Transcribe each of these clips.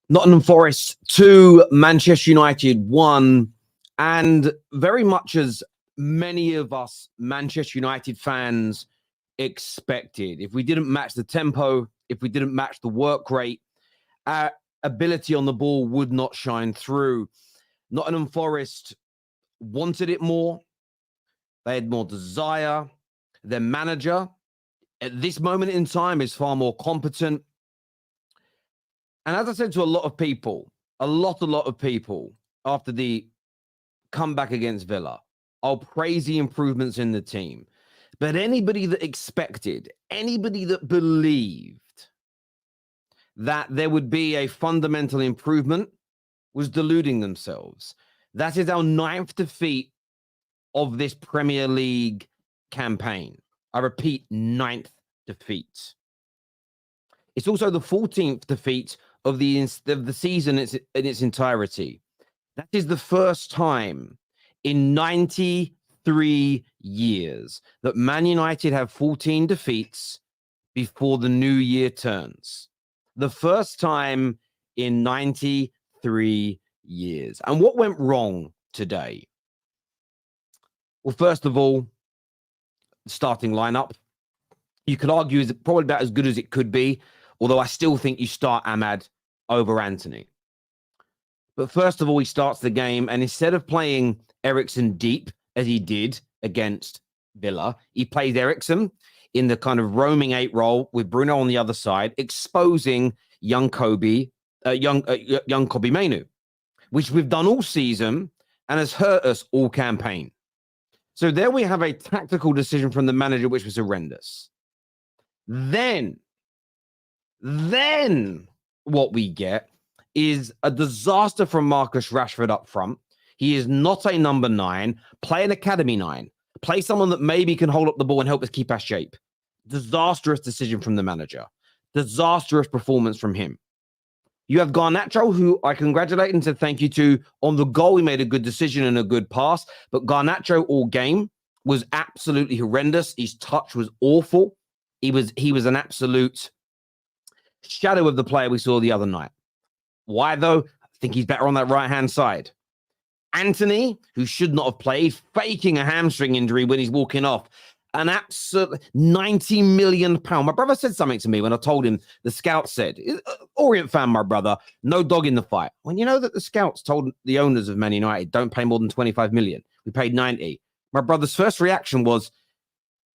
Nottingham Forest 2, Manchester United 1, and very much as many of us Manchester United fans expected. If we didn't match the tempo, if we didn't match the work rate, our ability on the ball would not shine through. Nottingham Forest wanted it more. They had more desire. Their manager, at this moment in time, is far more competent. And as I said to a lot of people, a lot of people, after the comeback against Villa, I'll praise the improvements in the team. But anybody that expected, anybody that believed that there would be a fundamental improvement was deluding themselves. That is our 9th defeat of this Premier League campaign. I repeat, 9th defeat. It's also the 14th defeat of the season in its entirety. That is the first time in 93 years that Man United have 14 defeats before the new year turns. The first time in 93 years. And what went wrong today? Well, first of all, starting lineup. You could argue is probably about as good as it could be, although I still think you start Ahmad over Anthony. But first of all, he starts the game, and instead of playing Eriksen deep, as he did against Villa, he plays Eriksen in the kind of roaming 8 role with Bruno on the other side, exposing young Kobe Mainoo, which we've done all season and has hurt us all campaign. So there we have a tactical decision from the manager, which was horrendous. Then what we get is a disaster from Marcus Rashford up front. He is not a number 9. Play an academy 9. Play someone that maybe can hold up the ball and help us keep our shape. Disastrous decision from the manager. Disastrous performance from him. You have Garnacho, who I congratulate and said thank you to on the goal. He made a good decision and a good pass. But Garnacho all game was absolutely horrendous. His touch was awful. He was an absolute shadow of the player we saw the other night. Why, though? I think he's better on that right-hand side. Anthony, who should not have played, faking a hamstring injury when he's walking off. An absolute £90 million. My brother said something to me when I told him, the scout said, Orient fan, my brother, no dog in the fight. When you know that the scouts told the owners of Man United, don't pay more than 25 million. We paid 90. My brother's first reaction was,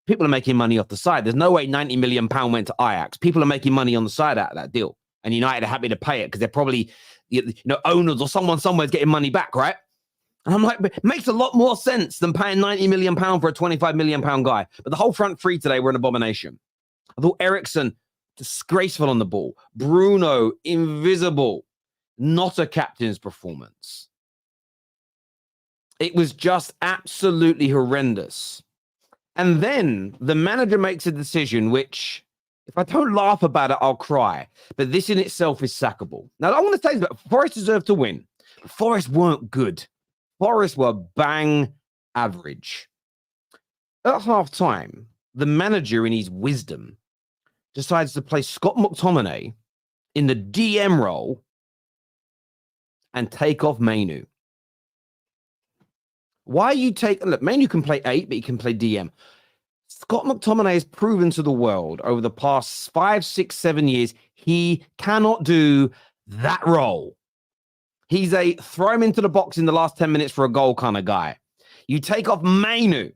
people are making money off the side. There's no way £90 million went to Ajax. People are making money on the side out of that deal. And United are happy to pay it because they're probably, owners or someone somewhere is getting money back, right? And I'm like, it makes a lot more sense than paying £90 million for a £25 million guy. But the whole front three today were an abomination. I thought Eriksen, disgraceful on the ball. Bruno, invisible. Not a captain's performance. It was just absolutely horrendous. And then the manager makes a decision which, if I don't laugh about it, I'll cry. But this in itself is sackable. Now, I want to say that Forest deserved to win. Forest weren't good. Forest were bang average. At half-time, the manager, in his wisdom, decides to play Scott McTominay in the DM role and take off Mainoo. Why you take... Look, Mainoo can play 8, but he can play DM. Scott McTominay has proven to the world over the past 5, 6, 7 years, he cannot do that role. He's a throw him into the box in the last 10 minutes for a goal kind of guy. You take off Mainoo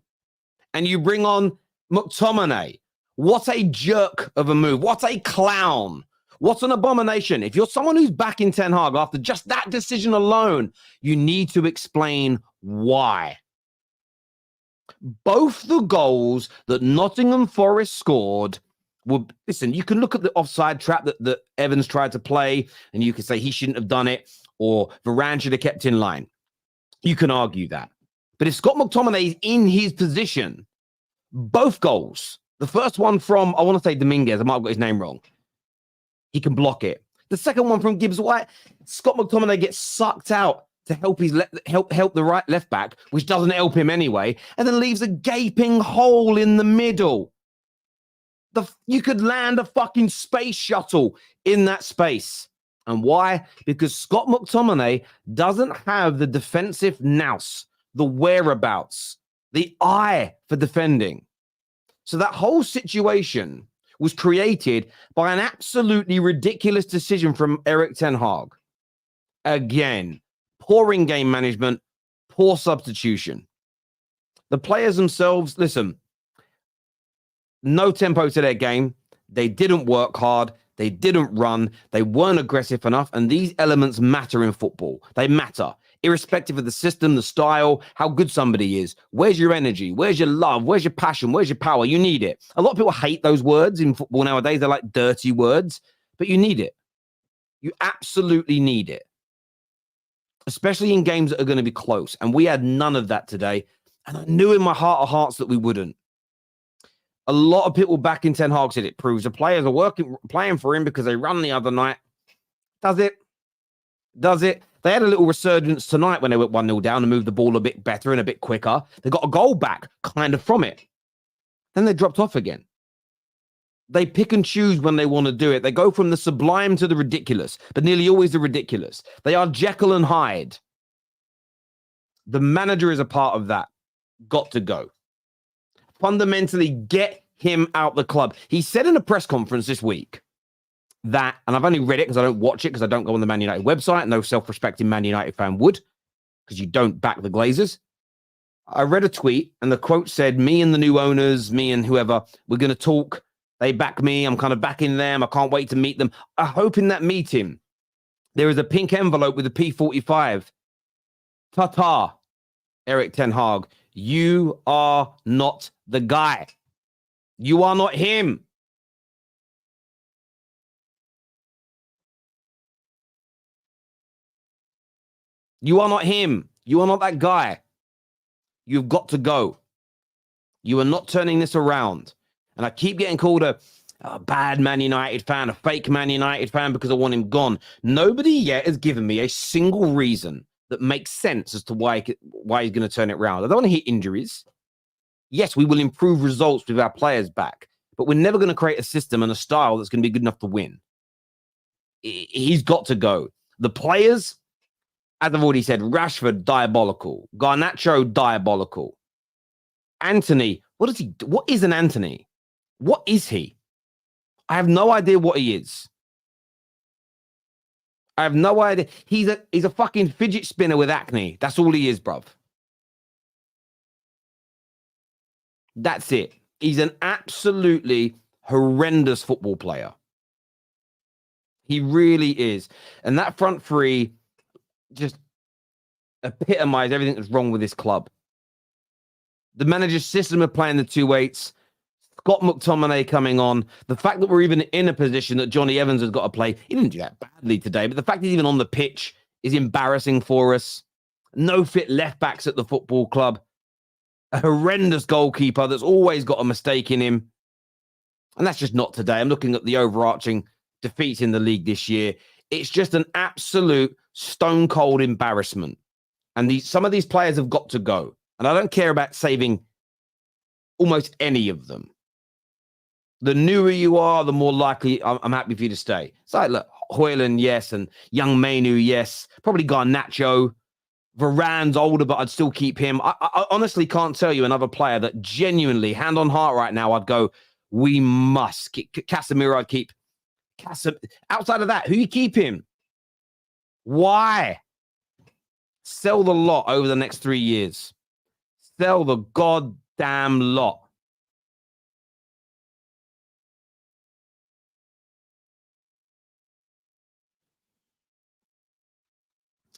and you bring on McTominay. What a jerk of a move. What a clown. What an abomination. If you're someone who's backing Ten Hag after just that decision alone, you need to explain why. Both the goals that Nottingham Forest scored were, listen, you can look at the offside trap that Evans tried to play and you can say he shouldn't have done it or Varane should have kept in line. You can argue that. But if Scott McTominay is in his position, both goals, the first one from, I want to say Dominguez, I might have got his name wrong. He can block it. The second one from Gibbs White, Scott McTominay gets sucked out to help his help the right left back, which doesn't help him anyway, and then leaves a gaping hole in the middle. You could land a fucking space shuttle in that space. And why? Because Scott McTominay doesn't have the defensive nous, the whereabouts, the eye for defending. So that whole situation was created by an absolutely ridiculous decision from Erik ten Hag. Again, poor in-game management, poor substitution. The players themselves, listen, no tempo to their game. They didn't work hard. They didn't run. They weren't aggressive enough. And these elements matter in football. They matter, irrespective of the system, the style, how good somebody is. Where's your energy? Where's your love? Where's your passion? Where's your power? You need it. A lot of people hate those words in football nowadays. They're like dirty words, but you need it. You absolutely need it, especially in games that are going to be close. And we had none of that today. And I knew in my heart of hearts that we wouldn't. A lot of people back in Ten Hag said it proves the players are playing for him because they run the other night. Does it? Does it? They had a little resurgence tonight when they went 1-0 down and moved the ball a bit better and a bit quicker. They got a goal back kind of from it. Then they dropped off again. They pick and choose when they want to do it. They go from the sublime to the ridiculous, but nearly always the ridiculous. They are Jekyll and Hyde. The manager is a part of that. Got to go. Fundamentally, get him out the club. He said in a press conference this week that, and I've only read it because I don't watch it because I don't go on the Man United website. No self-respecting Man United fan would, because you don't back the Glazers. I read a tweet and the quote said, me and the new owners, me and whoever, we're going to talk. They back me. I'm kind of backing them. I can't wait to meet them. I hope in that meeting, there is a pink envelope with a P45. Ta-ta, Erik ten Hag. You are not the guy. You are not him. You are not him. You are not that guy. You've got to go. You are not turning this around. And I keep getting called a bad Man United fan, a fake Man United fan because I want him gone. Nobody yet has given me a single reason that makes sense as to why he's going to turn it around. I don't want to hit injuries. Yes, we will improve results with our players back, but we're never going to create a system and a style that's going to be good enough to win. He's got to go. The players, as I've already said, Rashford, diabolical. Garnacho, diabolical. Anthony, what is an Anthony? What is he? I have no idea what he is. I have no idea. He's a fucking fidget spinner with acne. That's all he is, bruv. That's it. He's an absolutely horrendous football player. He really is. And that front three just epitomize everything that's wrong with this club. The manager's system of playing the 2-8s, Scott McTominay coming on, the fact that we're even in a position that Johnny Evans has got to play. He didn't do that badly today, but the fact he's even on the pitch is embarrassing for us. No fit left backs at the football club. A horrendous goalkeeper that's always got a mistake in him. And that's just not today. I'm looking at the overarching defeats in the league this year. It's just an absolute stone cold embarrassment. And some of these players have got to go. And I don't care about saving almost any of them. The newer you are, the more likely I'm happy for you to stay. So look, Højlund, yes, and young Mainoo, yes. Probably Garnacho. Varane's older, but I'd still keep him. I honestly can't tell you another player that genuinely, hand on heart right now, I'd go, we must. Casemiro, I'd keep. Outside of that, who you keep him? Why? Sell the lot over the next 3 years. Sell the goddamn lot.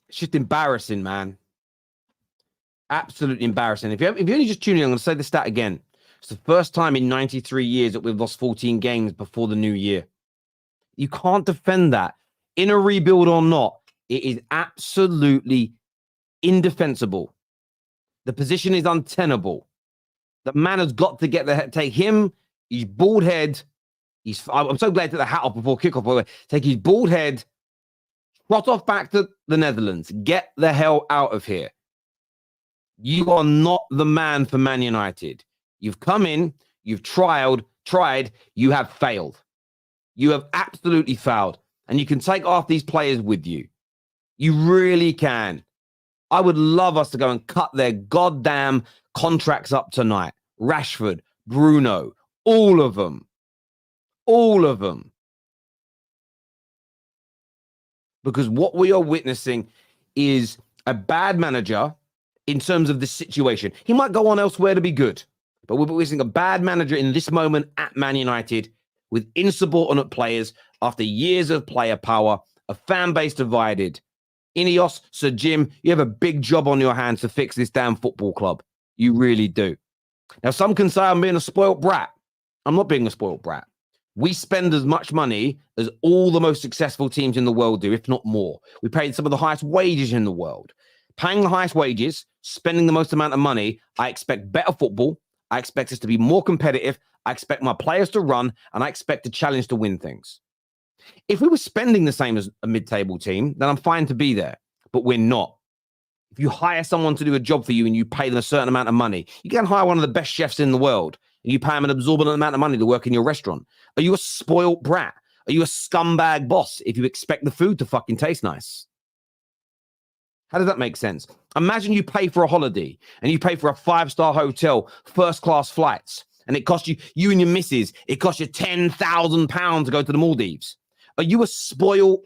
It's just embarrassing, man. Absolutely embarrassing. If you're only just tuning in, I'm going to say the stat again. It's the first time in 93 years that we've lost 14 games before the new year. You can't defend that. In a rebuild or not, it is absolutely indefensible. The position is untenable. The man has got to take him, his bald head, I'm so glad to take the hat off before kickoff. By the way, take his bald head, trot off back to the Netherlands. Get the hell out of here. You are not the man for Man United. You've come in, you've tried, you have failed. You have absolutely failed. And you can take off these players with you. You really can. I would love us to go and cut their goddamn contracts up tonight. Rashford, Bruno, all of them. All of them. Because what we are witnessing is a bad manager in terms of the situation. He might go on elsewhere to be good, but we're witnessing a bad manager in this moment at Man United with insubordinate players after years of player power, a fan base divided. Ineos, Sir Jim, you have a big job on your hands to fix this damn football club. You really do. Now, some can say I'm being a spoilt brat. I'm not being a spoilt brat. We spend as much money as all the most successful teams in the world do, if not more. We pay some of the highest wages in the world. Paying the highest wages, spending the most amount of money, I expect better football. I expect us to be more competitive. I expect my players to run, and I expect the challenge to win things. If we were spending the same as a mid-table team, then I'm fine to be there, but we're not. If you hire someone to do a job for you and you pay them a certain amount of money, you can hire one of the best chefs in the world and you pay them an absorbent amount of money to work in your restaurant. Are you a spoiled brat? Are you a scumbag boss if you expect the food to fucking taste nice? How does that make sense? Imagine you pay for a holiday and you pay for a 5-star hotel, first-class flights, and it costs you and your missus, it costs you £10,000 to go to the Maldives. Are you a spoiled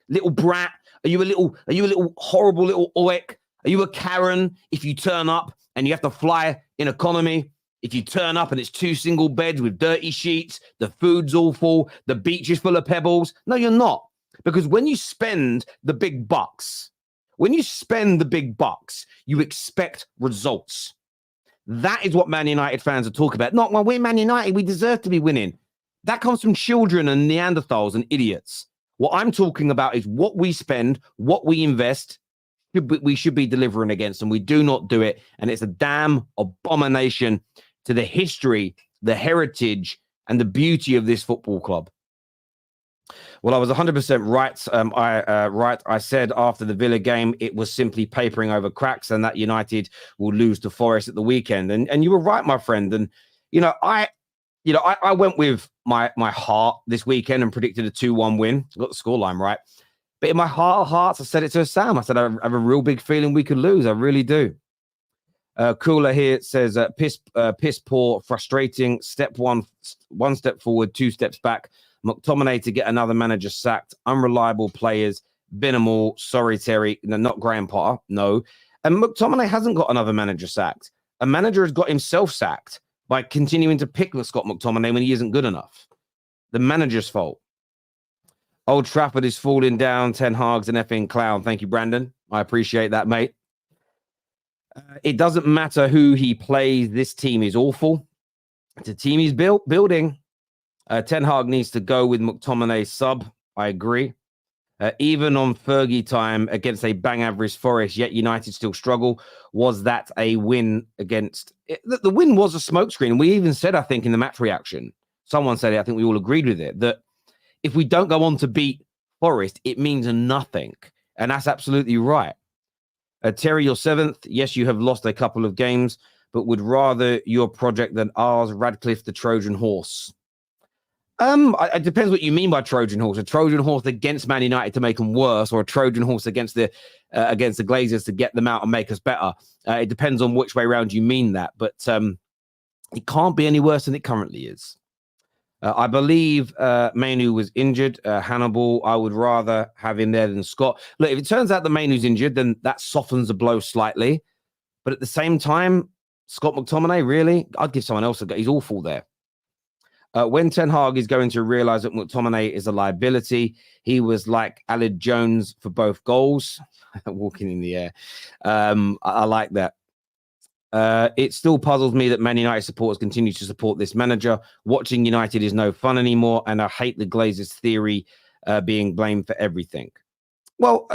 little brat? Are you a little horrible little oik? Are you a Karen if you turn up and you have to fly in economy? If you turn up and it's 2 single beds with dirty sheets, the food's awful, the beach is full of pebbles. No, you're not. Because when you spend the big bucks, you expect results. That is what Man United fans are talking about. Not, well, we're Man United, we deserve to be winning. That comes from children and Neanderthals and idiots. What I'm talking about is what we spend, what we invest, we should be delivering against, and we do not do it. And it's a damn abomination to the history, the heritage, and the beauty of this football club. Well, I was 100% right. I said after the Villa game, it was simply papering over cracks and that United will lose to Forest at the weekend. And you were right, my friend. And, I went with my heart this weekend and predicted a 2-1 win. I got the scoreline right. But in my heart of hearts, I said it to Sam. I said, I have a real big feeling we could lose. I really do. Cooler here says, piss poor, frustrating. Step one step forward, 2 steps back. McTomiany to get another manager sacked. Unreliable players. Bin 'em all. Sorry, Terry. No, not Graham Potter. No. And McTomiany hasn't got another manager sacked. A manager has got himself sacked by continuing to pick Scott McTominay when he isn't good enough. The manager's fault. Old Trafford is falling down. Ten Hag's an effing clown. Thank you, Brandon. I appreciate that, mate. It doesn't matter who he plays. This team is awful. It's a team he's building. Ten Hag needs to go with McTominay sub. I agree. Even on Fergie time against a bang average Forest, yet United still struggle. Was that a win against... The win was a smokescreen. We even said, I think, in the match reaction, someone said it, I think we all agreed with it, that if we don't go on to beat Forest, it means nothing. And that's absolutely right. Terry, you're 7th. Yes, you have lost a couple of games, but would rather your project than ours. Radcliffe, the Trojan horse. It depends what you mean by Trojan horse. A Trojan horse against Man United to make them worse, or a Trojan horse against the Glazers to get them out and make us better. It depends on which way around you mean that, but it can't be any worse than it currently is. I believe Mainoo was injured. Hannibal, I would rather have him there than Scott. Look, if it turns out that Mainoo's injured, then that softens the blow slightly. But at the same time, Scott McTominay, really? I'd give someone else a go. He's awful there. When Ten Hag is going to realize that McTominay is a liability, he was like Aled Jones for both goals. Walking in the air. I like that. It still puzzles me that Man United supporters continue to support this manager. Watching United is no fun anymore, and I hate the Glazers' theory being blamed for everything. Well,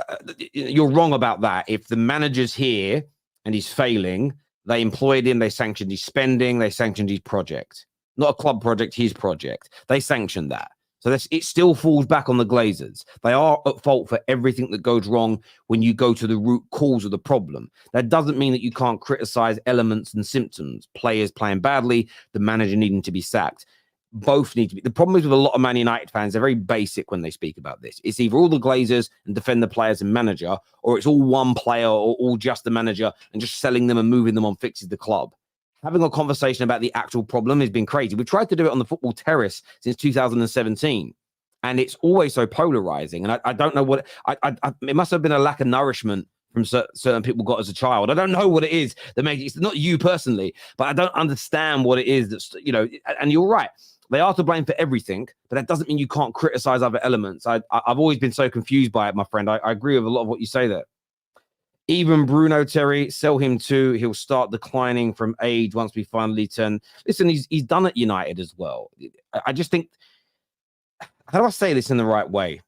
you're wrong about that. If the manager's here and he's failing, they employed him, they sanctioned his spending, they sanctioned his project. not a club project, his project. They sanctioned that. So it still falls back on the Glazers. They are at fault for everything that goes wrong when you go to the root cause of the problem. That doesn't mean that you can't criticize elements and symptoms. Players playing badly, the manager needing to be sacked. Both need to be. The problem is with a lot of Man United fans, they're very basic when they speak about this. It's either all the Glazers and defend the players and manager, or it's all one player or all just the manager and just selling them and moving them on fixes the club. Having a conversation about the actual problem has been crazy. We've tried to do it on the football terrace since 2017, and it's always so polarizing. And I don't know what it must have been a lack of nourishment from certain people got as a child. I don't know what it is that makes it's not you personally, but I don't understand what it is that's, you know, and you're right. They are to blame for everything, but that doesn't mean you can't criticize other elements. I've always been so confused by it, my friend. I agree with a lot of what you say there. Even Bruno, Terry, sell him too. He'll start declining from age once we finally turn. Listen, he's done at United as well. I just think, how do I say this in the right way?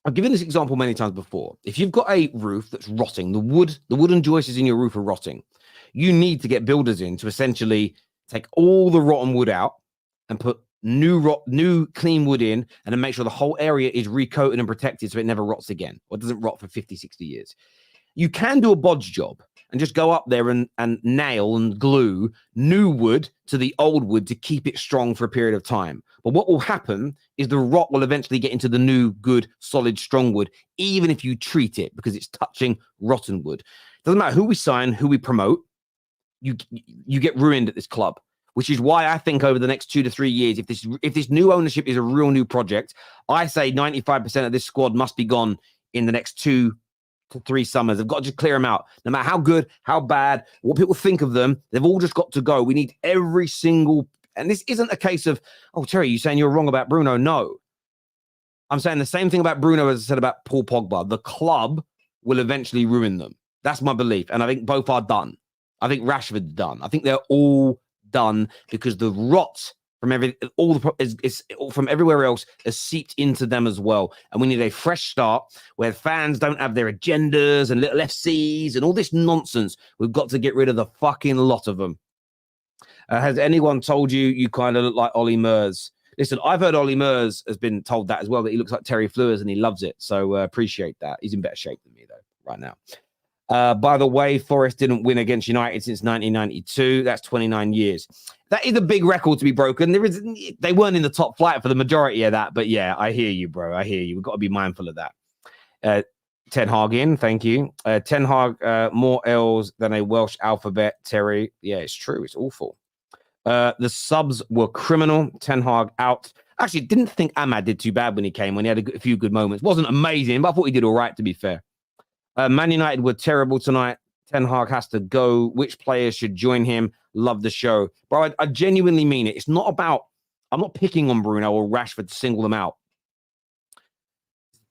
I've given this example many times before. If you've got a roof that's rotting, the wooden joists in your roof are rotting, you need to get builders in to essentially take all the rotten wood out and put new clean wood in, and then make sure the whole area is recoated and protected so it never rots again or doesn't rot for 50, 60 years. You can do a bodge job and just go up there and nail and glue new wood to the old wood to keep it strong for a period of time. But what will happen is the rot will eventually get into the new, good, solid, strong wood, even if you treat it, because it's touching rotten wood. Doesn't matter who we sign, who we promote, you get ruined at this club. Which is why I think over the next 2 to 3 years, if this new ownership is a real new project, I say 95% of this squad must be gone in the next 2 to 3 summers. They've got to just clear them out. No matter how good, how bad, what people think of them, they've all just got to go. We need every single... And this isn't a case of, oh, Terry, you're saying you're wrong about Bruno. No. I'm saying the same thing about Bruno as I said about Paul Pogba. The club will eventually ruin them. That's my belief. And I think both are done. I think Rashford's done. I think they're all done because the rot from from everywhere else has seeped into them as well, and we need a fresh start where fans don't have their agendas and little FCs and all this nonsense. We've got to get rid of the fucking lot of them. Has anyone told you kind of look like Ollie Murs? Listen, I've heard Ollie Murs has been told that as well, that he looks like Terry Fleurs and he loves it, so appreciate that. He's in better shape than me though right now. By the way, Forest didn't win against United since 1992. That's 29 years. That is a big record to be broken. They weren't in the top flight for the majority of that, but yeah, I hear you, bro. I hear you. We've got to be mindful of that. Ten Hag in, thank you. Ten Hag, more L's than a Welsh alphabet, Terry. Yeah, it's true. It's awful. The subs were criminal. Ten Hag out. Actually, didn't think Ahmad did too bad when he came, when he had a few good moments. Wasn't amazing, but I thought he did all right, to be fair. Man United were terrible tonight. Ten Hag has to go. Which players should join him? Love the show. Bro, I genuinely mean it. It's not about, I'm not picking on Bruno or Rashford to single them out.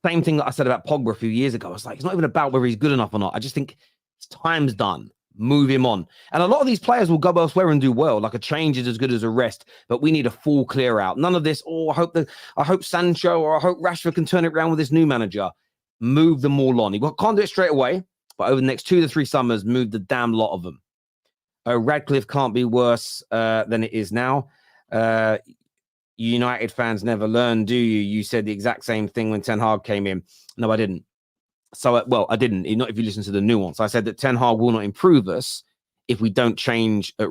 Same thing that I said about Pogba a few years ago. It's like, it's not even about whether he's good enough or not. I just think his time's done. Move him on. And a lot of these players will go elsewhere and do well. Like a change is as good as a rest, but we need a full clear out. None of this, I hope Sancho or I hope Rashford can turn it around with this new manager. Move them all on. He can't do it straight away, but over the next 2 to 3 summers, move the damn lot of them. Radcliffe can't be worse than it is now. United fans never learn, do you? You said the exact same thing when Ten Hag came in. No, I didn't. So, well, I didn't. Not if you listen to the nuance. I said that Ten Hag will not improve us if we don't change at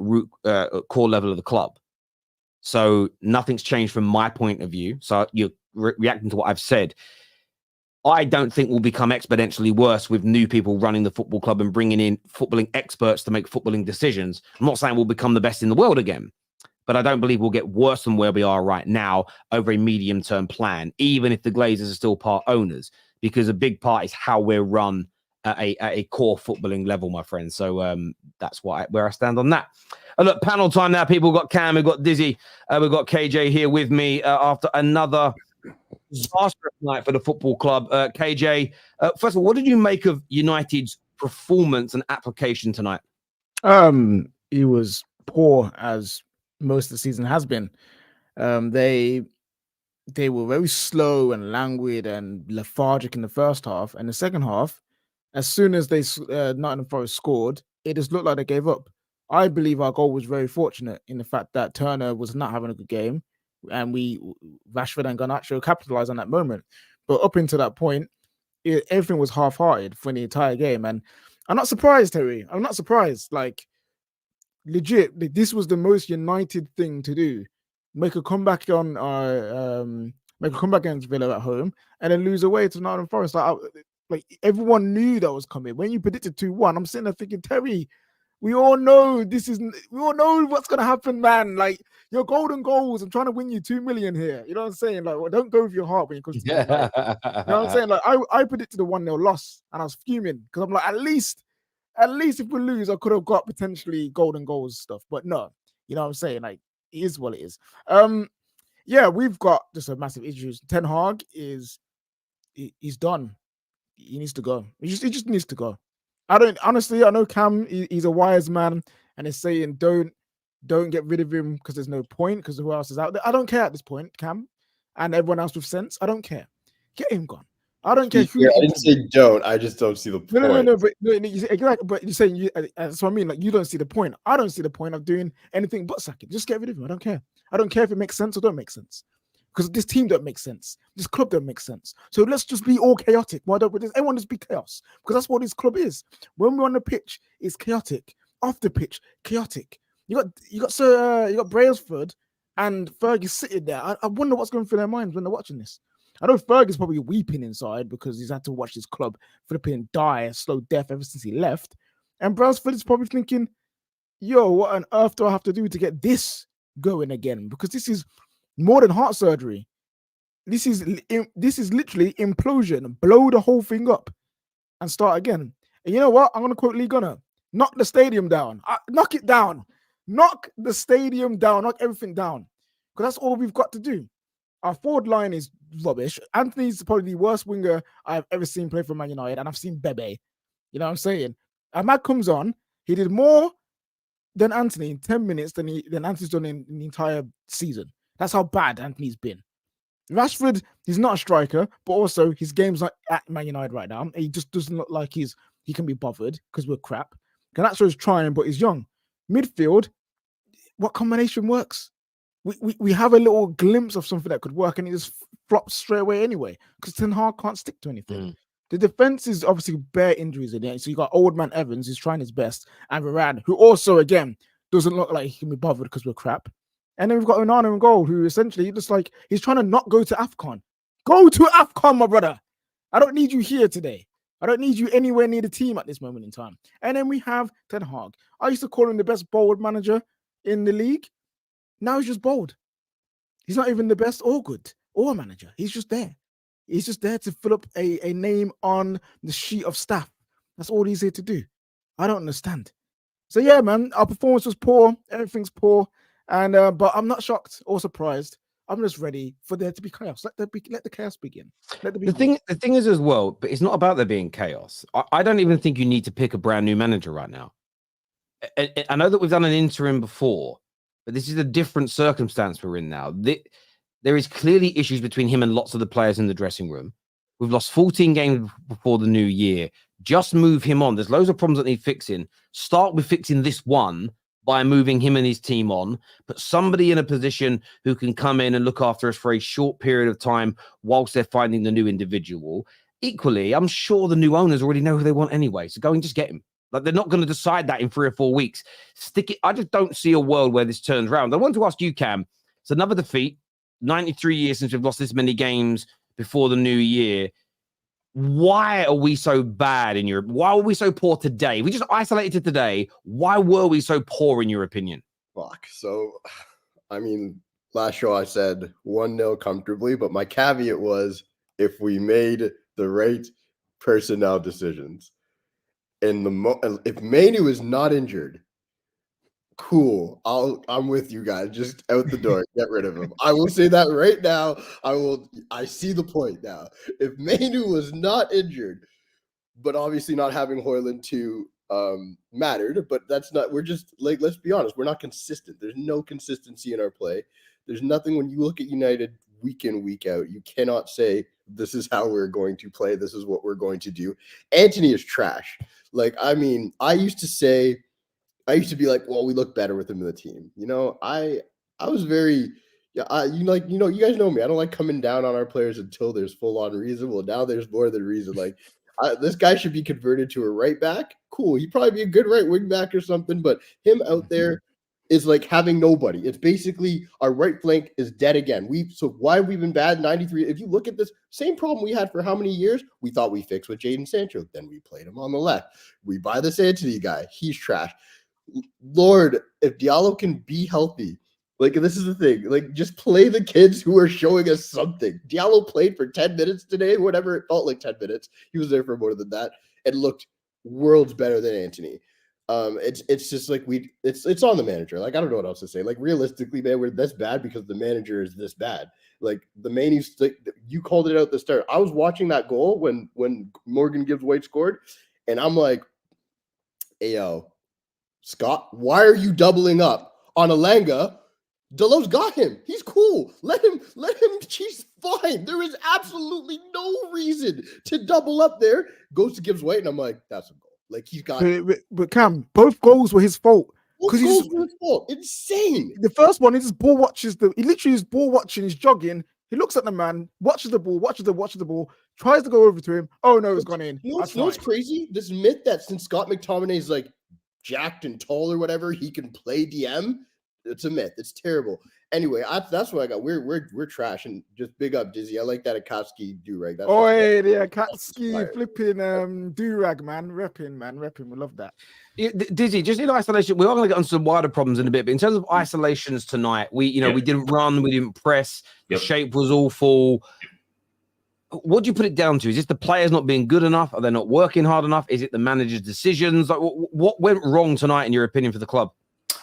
core level of the club. So nothing's changed from my point of view. So you're reacting to what I've said. I don't think we'll become exponentially worse with new people running the football club and bringing in footballing experts to make footballing decisions. I'm not saying we'll become the best in the world again, but I don't believe we'll get worse than where we are right now over a medium-term plan, even if the Glazers are still part owners, because a big part is how we're run at a core footballing level, my friend. So that's where I stand on that. Look, panel time now, people. We've got Cam, we've got Dizzy, we've got KJ here with me after another disastrous night for the football club. KJ, first of all, what did you make of United's performance and application tonight? He was poor, as most of the season has been. They were very slow and languid and lethargic in the first half, and the second half, as soon as Nottingham Forest scored, it just looked like they gave up. I believe our goal was very fortunate in the fact that Turner was not having a good game, and Rashford and Garnacho capitalized on that moment. But up until that point, everything was half-hearted for the entire game, and I'm not surprised, Terry. I'm not surprised. Like, legit, this was the most United thing to do: make a comeback against Villa at home, and then lose away to Nottingham Forest. Like everyone knew that was coming. When you predicted 2-1, I'm sitting there thinking, Terry, we all know what's gonna happen, man. Like, your golden goals, I'm trying to win you 2 million here. You know what I'm saying? Like, well, don't go with your heart when it comes to Man United. You know what I'm saying? Like, I predicted a 1-0 loss, and I was fuming because I'm like, at least if we lose, I could have got potentially golden goals stuff. But no, you know what I'm saying? Like, it is what it is. Yeah, we've got just a massive issue. Ten Hag he's done. He needs to go. He just needs to go. I know Cam, he's a wise man, and is saying don't get rid of him because there's no point, because who else is out there? I don't care at this point, Cam, and everyone else with sense. I don't care. Get him gone. I don't care who. I didn't say don't. I just don't see the point. No. But you're saying that's what I mean. Like, you don't see the point. I don't see the point of doing anything but sacking. Just get rid of him. I don't care. I don't care if it makes sense or don't make sense, because this team don't make sense. This club don't make sense. So let's just be all chaotic. Why don't everyone just be chaos? Because that's what this club is. When we're on the pitch, it's chaotic. Off the pitch, chaotic. You got Brailsford and Fergie sitting there. I wonder what's going through their minds when they're watching this. I know Fergie's probably weeping inside because he's had to watch his club flipping die a slow death ever since he left. And Brailsford is probably thinking, yo, what on earth do I have to do to get this going again? Because this is more than heart surgery. This is literally implosion. Blow the whole thing up and start again. And you know what? I'm going to quote Lee Gunner. Knock the stadium down. Knock it down. Knock the stadium down. Knock everything down. Because that's all we've got to do. Our forward line is rubbish. Anthony's probably the worst winger I've ever seen play for Man United, and I've seen Bebe. You know what I'm saying? Ahmad comes on. He did more than Anthony in 10 minutes than Anthony's done in the entire season. That's how bad Anthony's been. Rashford, he's not a striker, but also his game's not at Man United right now. He just doesn't look like he can be bothered because we're crap. Garnacho's trying, but he's young. Midfield, what combination works? We have a little glimpse of something that could work, and it just flops straight away anyway, because Ten Hag can't stick to anything. The defense is obviously bare injuries in it. So you got old man Evans, who's trying his best, and Varane, who also, again, doesn't look like he can be bothered because we're crap. And then we've got Onana in goal, who essentially just like, he's trying to not go to AFCON. Go to AFCON, my brother. I don't need you here today. I don't need you anywhere near the team at this moment in time. And then we have Ten Hag. I used to call him the best bold manager in the league. Now he's just bold. He's not even the best or good or manager. He's just there. He's just there to fill up a name on the sheet of staff. That's all he's here to do. I don't understand. So yeah, man, our performance was poor. Everything's poor. And but I'm not shocked or surprised. I'm just ready for there to be chaos. Let the chaos begin. The thing is as well, but it's not about there being chaos. I don't even think you need to pick a brand new manager right now. I know that we've done an interim before, but this is a different circumstance we're in now. There is clearly issues between him and lots of the players in the dressing room. We've lost 14 games before the new year. Just move him on. There's loads of problems that need fixing. Start with fixing this one by moving him and his team on. Put somebody in a position who can come in and look after us for a short period of time whilst they're finding the new individual. Equally, I'm sure the new owners already know who they want anyway. So go and just get him. Like, they're not going to decide that in 3 or 4 weeks. Stick it. I just don't see a world where this turns around. I want to ask you, Cam. It's another defeat. 93 years since we've lost this many games before the new year. Why are we so bad in Europe? Why were we so poor today? We just isolated to today. Why were we so poor in your opinion? Fuck. So, I mean, last show I said 1-0 comfortably, but my caveat was if we made the right personnel decisions. And if Mainoo is not injured, cool. I'm with you guys. Just out the door. Get rid of him. I will say that right now. I see the point now. If Mainoo was not injured, but obviously not having Højlund 2 mattered, but that's not, we're just like, let's be honest, we're not consistent. There's no consistency in our play. There's nothing. When you look at United week in, week out, you cannot say this is how we're going to play. This is what we're going to do. Antony is trash. Like, I mean, I used to say I used to be like, well, we look better with him in the team. You know, I was very, you guys know me. I don't like coming down on our players until there's full on reason. Well, now there's more than reason. Like, this guy should be converted to a right back. Cool. He'd probably be a good right wing back or something, but him out there is like having nobody. It's basically our right flank is dead again. So why have we been bad 93? If you look at this, same problem we had for how many years? We thought we fixed with Jadon Sancho. Then we played him on the left. We buy this Antony guy. He's trash. Lord, if Diallo can be healthy, like this is the thing, like just play the kids who are showing us something. Diallo played for 10 minutes today, whatever it felt like 10 minutes. He was there for more than that and looked worlds better than Antony. It's just like it's on the manager. Like I don't know what else to say. Like realistically, man, we're this bad because the manager is this bad. Like the Mainoo, you called it out at the start. I was watching that goal when Morgan Gibbs White scored, and I'm like, hey yo, Scott, why are you doubling up on Alanga? Delo's got him. He's cool. Let him. He's fine. There is absolutely no reason to double up there. Goes to Gibbs White, and I'm like, that's a goal. Like he's got. But Cam, both goals were his fault. Both goals were his fault. Insane. The first one, he just ball watches he literally is ball watching. He's jogging. He looks at the man, watches the ball, watches the ball, tries to go over to him. Oh no, it's gone in. You know what's crazy? This myth that since Scott McTominay is like jacked and tall or whatever, he can play DM. It's a myth. It's terrible. Anyway, that's what I got. We're trash, and just big up Dizzy. I like that Akatsuki do-rag. Oh yeah, Akatsuki flipping do-rag, man. Repping. We love that. Dizzy, just in isolation, we're going to get on some wider problems in a bit, but in terms of isolations tonight, we didn't run, we didn't press, the shape was awful. What do you put it down to? Is this the players not being good enough? Are they not working hard enough? Is it the manager's decisions? Like, what went wrong tonight, in your opinion, for the club?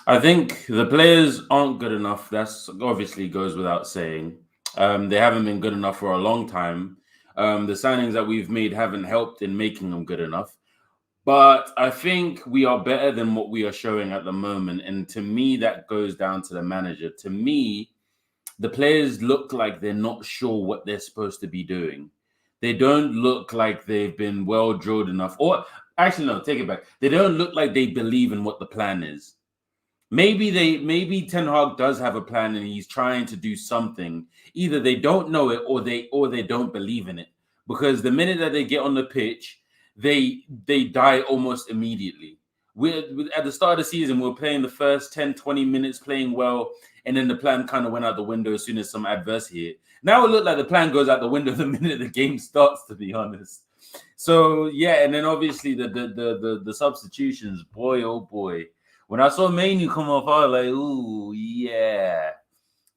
I think the players aren't good enough. That's obviously goes without saying. They haven't been good enough for a long time. The signings that we've made haven't helped in making them good enough. But I think we are better than what we are showing at the moment. And to me, that goes down to the manager. To me, the players look like they're not sure what they're supposed to be doing. They don't look like they've been well drilled enough. Or actually, no, take it back. They don't look like they believe in what the plan is. Maybe Ten Hag does have a plan and he's trying to do something. Either they don't know it or they don't believe in it. Because the minute that they get on the pitch, they die almost immediately. We're at the start of the season, we're playing the first 10, 20 minutes playing well, and then the plan kind of went out the window as soon as some adversity hit. Now it looked like the plan goes out the window the minute the game starts, to be honest. So yeah, and then obviously the substitutions, boy oh boy. When I saw Mainoo come off, I was like, ooh, yeah,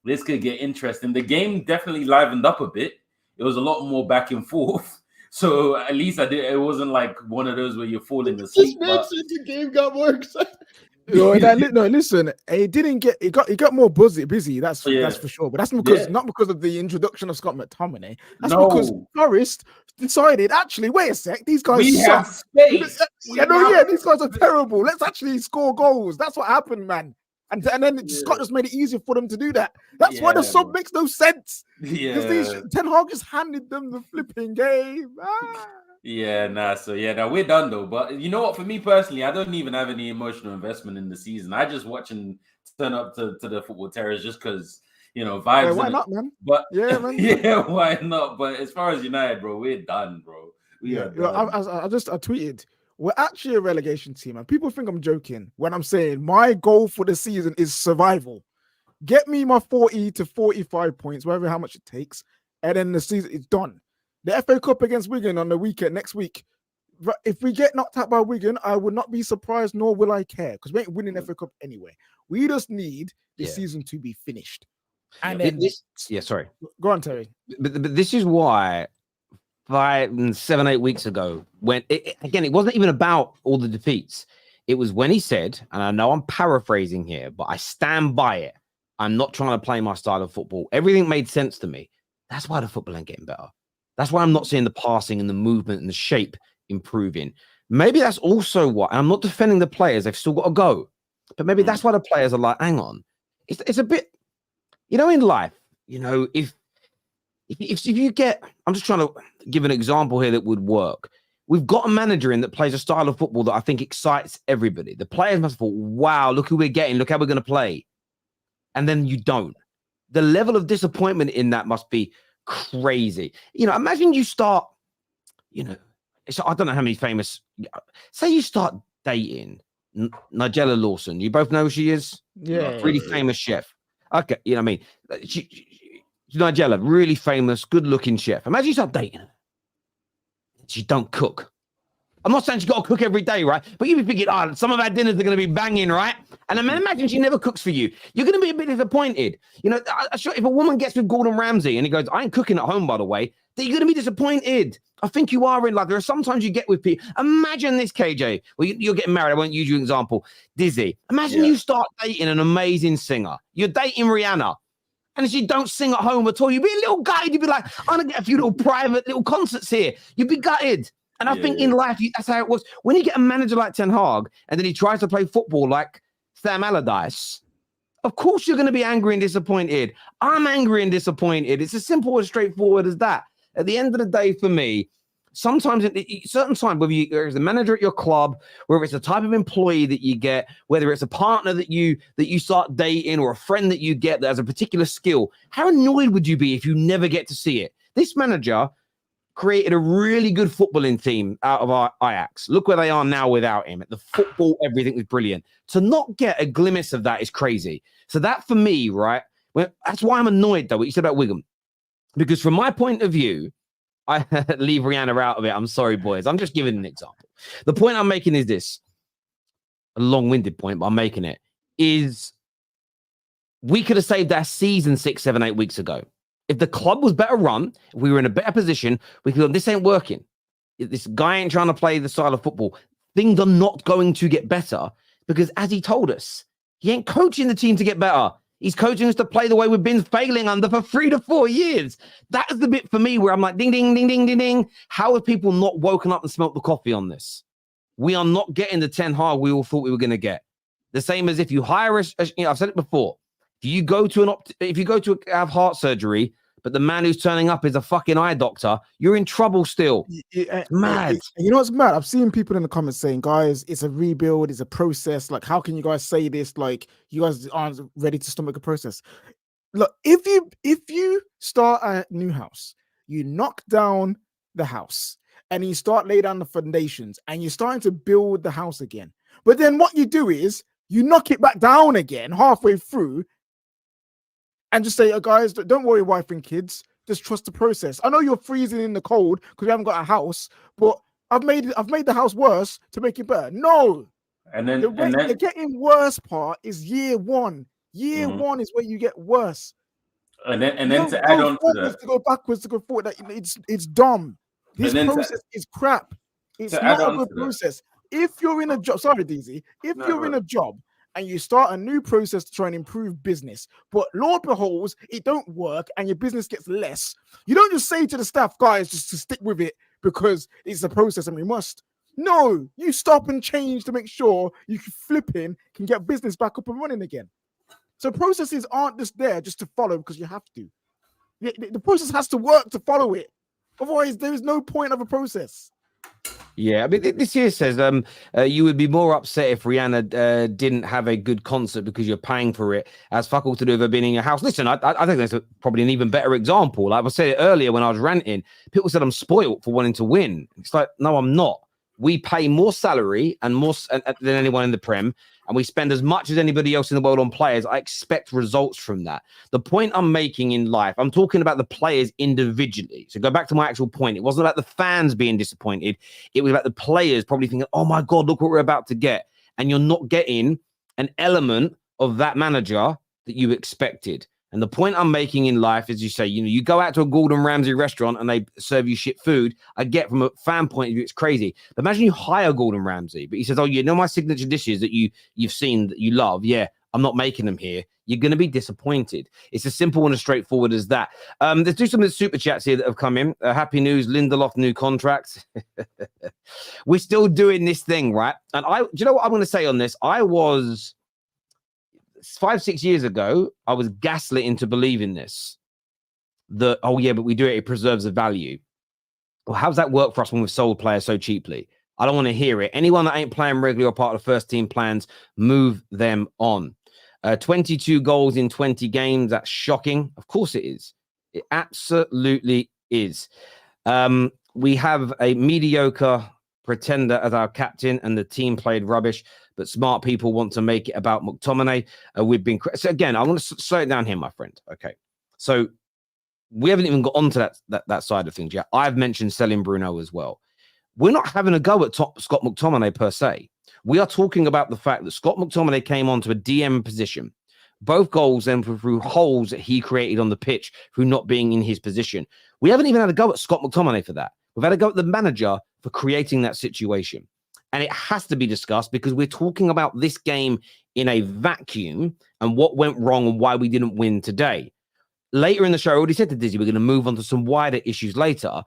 this could get interesting. The game definitely livened up a bit. It was a lot more back and forth. So at least it wasn't like one of those where you're falling asleep. The game got more exciting. No, listen, it got more busy. That's for sure. But that's because not because of the introduction of Scott McTominay. That's because Forest decided, actually, wait a sec, these guys suck. These guys are terrible. Let's actually score goals. That's what happened, man. And then Scott just made it easier for them to do that. That's why the sub makes no sense. Because Ten Hag just handed them the flipping game. So we're done though. But you know what? For me personally, I don't even have any emotional investment in the season. I just watch and turn up to the football terrace just because vibes. Yeah, why not, man? But man. Why not? But as far as United, bro, we're done, bro. We are done. I tweeted, we're actually a relegation team, and people think I'm joking when I'm saying my goal for the season is survival. Get me my 40 to 45 points, whatever how much it takes, and then the season is done. The FA Cup against Wigan on the weekend next week. If we get knocked out by Wigan, I would not be surprised, nor will I care, because we ain't winning FA Cup anyway. We just need the season to be finished. And then sorry. Go on, Terry. But this is why 7, 8 weeks ago, when it wasn't even about all the defeats. It was when he said, and I know I'm paraphrasing here, but I stand by it. I'm not trying to play my style of football. Everything made sense to me. That's why the football ain't getting better. That's why I'm not seeing the passing and the movement and the shape improving. Maybe that's also why, and I'm not defending the players. They've still got to go. But maybe that's why the players are like, hang on. It's a bit, in life, if you get, I'm just trying to give an example here that would work. we've got a manager in that plays a style of football that I think excites everybody. The players must have thought, wow, look who we're getting. Look how we're going to play. And then you don't. The level of disappointment in that must be crazy. Imagine you start, I don't know how many famous, say you start dating Nigella Lawson. You both know who she is? Yeah. Really famous chef. Okay, you know what I mean? Nigella, really famous, good-looking chef. Imagine you start dating her. She don't cook. I'm not saying she's got to cook every day, right? But you'd be thinking, some of our dinners are going to be banging, right? And imagine she never cooks for you. You're going to be a bit disappointed. If a woman gets with Gordon Ramsay and he goes, I ain't cooking at home, by the way, then you're going to be disappointed. I think you are in life. There are sometimes you get with people. Imagine this, KJ. Well, you're getting married. I won't use you as an example. Dizzy. Imagine you start dating an amazing singer. You're dating Rihanna. And if you don't sing at home at all, you'd be a little gutted. You'd be like, I'm going to get a few little private little concerts here. You'd be gutted. And I think in life, that's how it was. When you get a manager like Ten Hag, and then he tries to play football like Sam Allardyce, of course you're going to be angry and disappointed. I'm angry and disappointed. It's as simple and straightforward as that. At the end of the day, for me, sometimes certain times, whether you're the manager at your club, whether it's the type of employee that you get, whether it's a partner that you start dating or a friend that you get that has a particular skill, how annoyed would you be if you never get to see it? This manager created a really good footballing team out of our Ajax. Look where they are now without him. The football, everything was brilliant. To not get a glimpse of that is crazy. So that for me, right, that's why I'm annoyed, though, what you said about Wigan. Because from my point of view, I leave Rihanna out of it. I'm sorry, boys. I'm just giving an example. The point I'm making is this. A long-winded point, but I'm making it. Is we could have saved our season 6, 7, 8 weeks ago. If the club was better run, if we were in a better position, we could go, this ain't working. This guy ain't trying to play the style of football. Things are not going to get better because, as he told us, he ain't coaching the team to get better. He's coaching us to play the way we've been failing under for 3 to 4 years. That is the bit for me where I'm like, ding, ding, ding, ding, ding, ding. How have people not woken up and smelt the coffee on this? We are not getting the Ten Hag we all thought we were going to get. The same as if you hire I've said it before. If you go to have heart surgery, but the man who's turning up is a fucking eye doctor, you're in trouble still. It's mad. You know what's mad? I've seen people in the comments saying, guys, it's a rebuild, it's a process. Like, how can you guys say this? Like, you guys aren't ready to stomach a process. Look, if you start a new house, you knock down the house and you start laying down the foundations and you're starting to build the house again. But then what you do is you knock it back down again halfway through and just say, guys, don't worry, wife and kids. Just trust the process. I know you're freezing in the cold because we haven't got a house, but I've made the house worse to make it better. No. And then the getting worse part is year one. Year one is where you get worse. And then to add on to that, to go backwards, to go forward, it's dumb. This process is crap. It's not a good process. If you're in a job, sorry, DZ, you're in a job and you start a new process to try and improve business, but Lord beholds, it don't work and your business gets less, you don't just say to the staff, guys, just to stick with it because it's a process and we must. No, you stop and change to make sure you can get business back up and running again. So processes aren't just there just to follow because you have to. The process has to work to follow it. Otherwise, there is no point of a process. Yeah, I mean, this here says you would be more upset if Rihanna didn't have a good concert because you're paying for it, as fuck all to do with her being in your house. Listen, I think that's probably an even better example. Like I said it earlier when I was ranting, people said I'm spoiled for wanting to win. It's like, no, I'm not. We pay more salary and more than anyone in the Prem, and we spend as much as anybody else in the world on players. I expect results from that. The point I'm making in life, I'm talking about the players individually. So go back to my actual point. It wasn't about the fans being disappointed. It was about the players probably thinking, oh my God, look what we're about to get. And you're not getting an element of that manager that you expected. And the point I'm making in life is, you say, you go out to a Gordon Ramsay restaurant and they serve you shit food. I get from a fan point of view, it's crazy. But imagine you hire Gordon Ramsay, but he says, oh, you know my signature dishes that you've seen that you love? Yeah, I'm not making them here. You're going to be disappointed. It's as simple and as straightforward as that. Let's do some of the super chats here that have come in. Happy news, Lindelof, new contract. We're still doing this thing, right? And do you know what I'm going to say on this? I was 5-6 years ago, I was gaslit into believing this. That, oh yeah, but we do it, it preserves the value. Well, how's that work for us when we've sold players so cheaply? I don't want to hear it. Anyone that ain't playing regularly or part of the first team plans, move them on. 22 goals in 20 games. That's shocking. Of course it is. It absolutely is. We have a mediocre pretender as our captain, and the team played rubbish, but smart people want to make it about McTomiany. We've been so again. I want to slow it down here, my friend. Okay, so we haven't even got onto that side of things yet. I've mentioned selling Bruno as well. We're not having a go at Scott McTominay per se. We are talking about the fact that Scott McTominay came onto a DM position. Both goals then were through holes that he created on the pitch through not being in his position. We haven't even had a go at Scott McTominay for that. We've had a go at the manager for creating that situation. And it has to be discussed because we're talking about this game in a vacuum and what went wrong and why we didn't win today. Later in the show, I already said to Dizzy, we're going to move on to some wider issues later.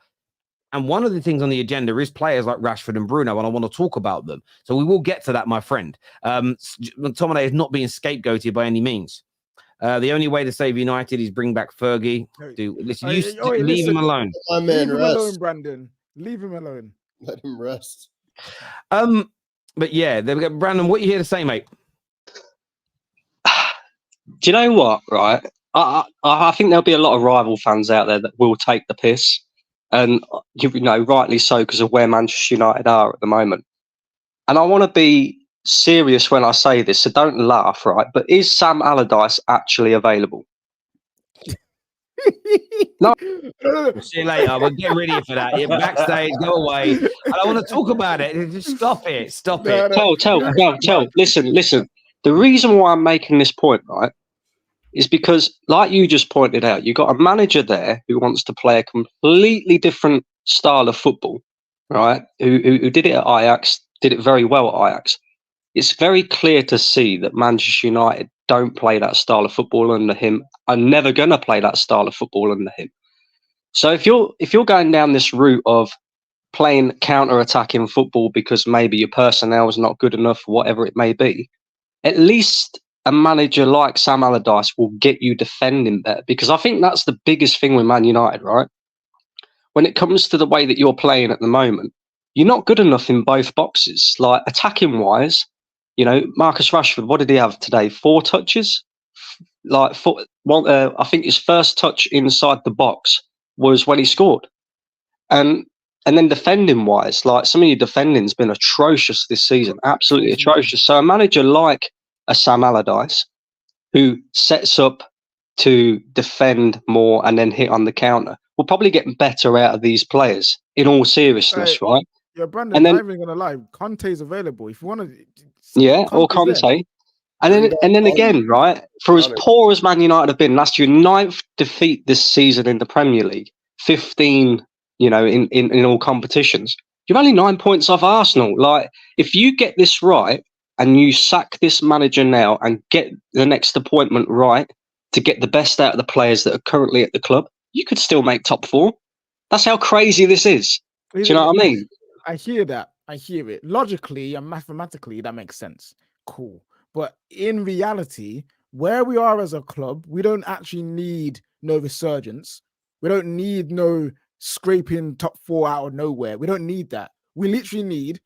And one of the things on the agenda is players like Rashford and Bruno, and I want to talk about them. So we will get to that, my friend. McTominay is not being scapegoated by any means. The only way to save United is bring back Fergie. Leave him alone. Leave him alone, Brandon. Leave him alone. Let him rest. But yeah, Brandon, what are you here to say, mate? Do you know what? Right, I think there'll be a lot of rival fans out there that will take the piss. And, you know, rightly so, because of where Manchester United are at the moment. And I want to be serious when I say this, so don't laugh, right? But is Sam Allardyce actually available? No. We'll see you later. We'll get ready for that. Yeah, backstage, go away. I don't want to talk about it. Just stop it. Stop it. Tell. Listen. The reason why I'm making this point, right, is because, like you just pointed out, you've got a manager there who wants to play a completely different style of football, right? Who did it at Ajax, did it very well at Ajax. It's very clear to see that Manchester United don't play that style of football under him, are never going to play that style of football under him. So if you're going down this route of playing counter-attacking football because maybe your personnel is not good enough, whatever it may be, at least a manager like Sam Allardyce will get you defending better, because I think that's the biggest thing with Man United, right? When it comes to the way that you're playing at the moment, you're not good enough in both boxes. Like, attacking wise, you know, Marcus Rashford, what did he have today? 4 touches? I think his first touch inside the box was when he scored. And then defending wise, like, some of your defending's been atrocious this season, absolutely atrocious. So a manager like a Sam Allardyce, who sets up to defend more and then hit on the counter, will probably get better out of these players, in all seriousness, right? Yeah, Brandon, I'm not even going to lie. Conte's available. If you want to... Yeah, or Conte. There. And then again, right, for as poor as Man United have been, that's your 9th defeat this season in the Premier League, 15, you know, in all competitions. You're only 9 points off Arsenal. Like, if you get this right, and you sack this manager now and get the next appointment right to get the best out of the players that are currently at the club, you could still make top 4. That's how crazy this is. Do you know what I mean? I hear that. I hear it. Logically and mathematically, that makes sense. Cool. But in reality, where we are as a club, we don't actually need no resurgence. We don't need no scraping top 4 out of nowhere. We don't need that. We literally need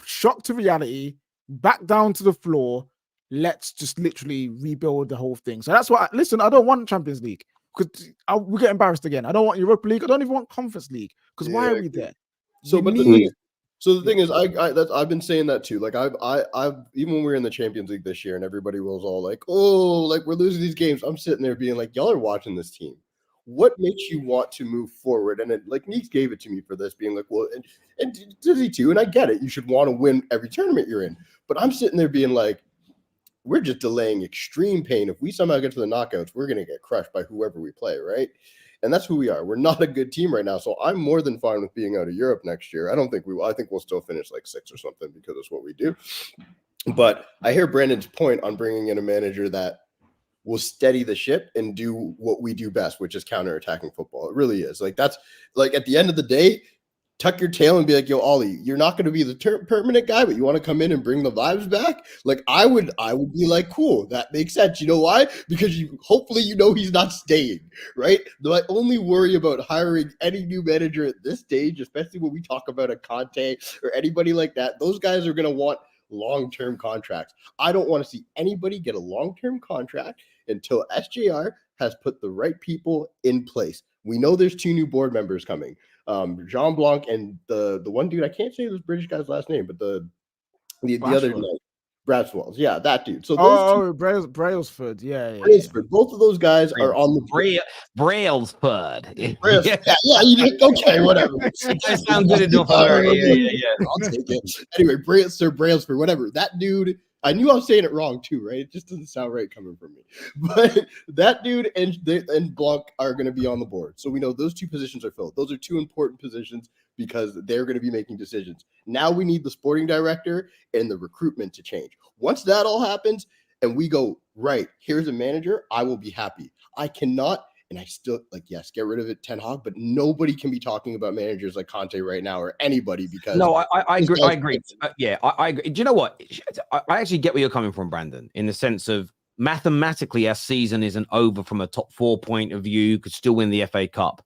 shock to reality, back down to the floor. Let's just literally rebuild the whole thing. So that's why, listen, I don't want Champions League because we get embarrassed again. I don't want Europa League. I don't even want Conference League because why are we there? So the thing is, I've been saying that too. Like I've even when we were in the Champions League this year and everybody was all like, oh, like we're losing these games. I'm sitting there being like, y'all are watching this team. What makes you want to move forward? And it, like Neeks gave it to me for this, being like, well, and Dizzy too, and I get it. You should want to win every tournament you're in. But I'm sitting there being like, we're just delaying extreme pain. If we somehow get to the knockouts, we're going to get crushed by whoever we play, right? And that's who we are. We're not a good team right now. So I'm more than fine with being out of Europe next year. I don't think we will. I think we'll still finish like 6th or something because it's what we do. But I hear Brandon's point on bringing in a manager that will steady the ship and do what we do best, which is counterattacking football. It really is. Like, that's like, at the end of the day, tuck your tail and be like, yo, Ollie, you're not going to be the permanent guy, but you want to come in and bring the vibes back? Like, I would be like, cool, that makes sense. You know why? Because hopefully he's not staying, right? I only worry about hiring any new manager at this stage, especially when we talk about a Conte or anybody like that. Those guys are going to want long-term contracts. I don't want to see anybody get a long-term contract until SJR has put the right people in place. We know there's 2 new board members coming. Jean Blanc and the one dude, I can't say this British guy's last name, but the other guy, Bradswells. Yeah, that dude. So Brailsford. Yeah. Brailsford. Both of those guys are on the Brailsford. Yeah, you did. Okay, whatever. That sounds good enough. Yeah. I'll take it. Anyway, Sir Brailsford, whatever. That dude, I knew I was saying it wrong too, right? It just doesn't sound right coming from me. But that dude and Blanc are going to be on the board. So we know those 2 positions are filled. Those are 2 important positions because they're going to be making decisions. Now we need the sporting director and the recruitment to change. Once that all happens and we go, right, here's a manager, I will be happy. I cannot, and I still, yes, get rid of it, Ten Hag, but nobody can be talking about managers like Conte right now or anybody because... No, I agree. I agree. I agree. Do you know what? I actually get where you're coming from, Brandon, in the sense of mathematically our season isn't over from a top 4 point of view, could still win the FA Cup.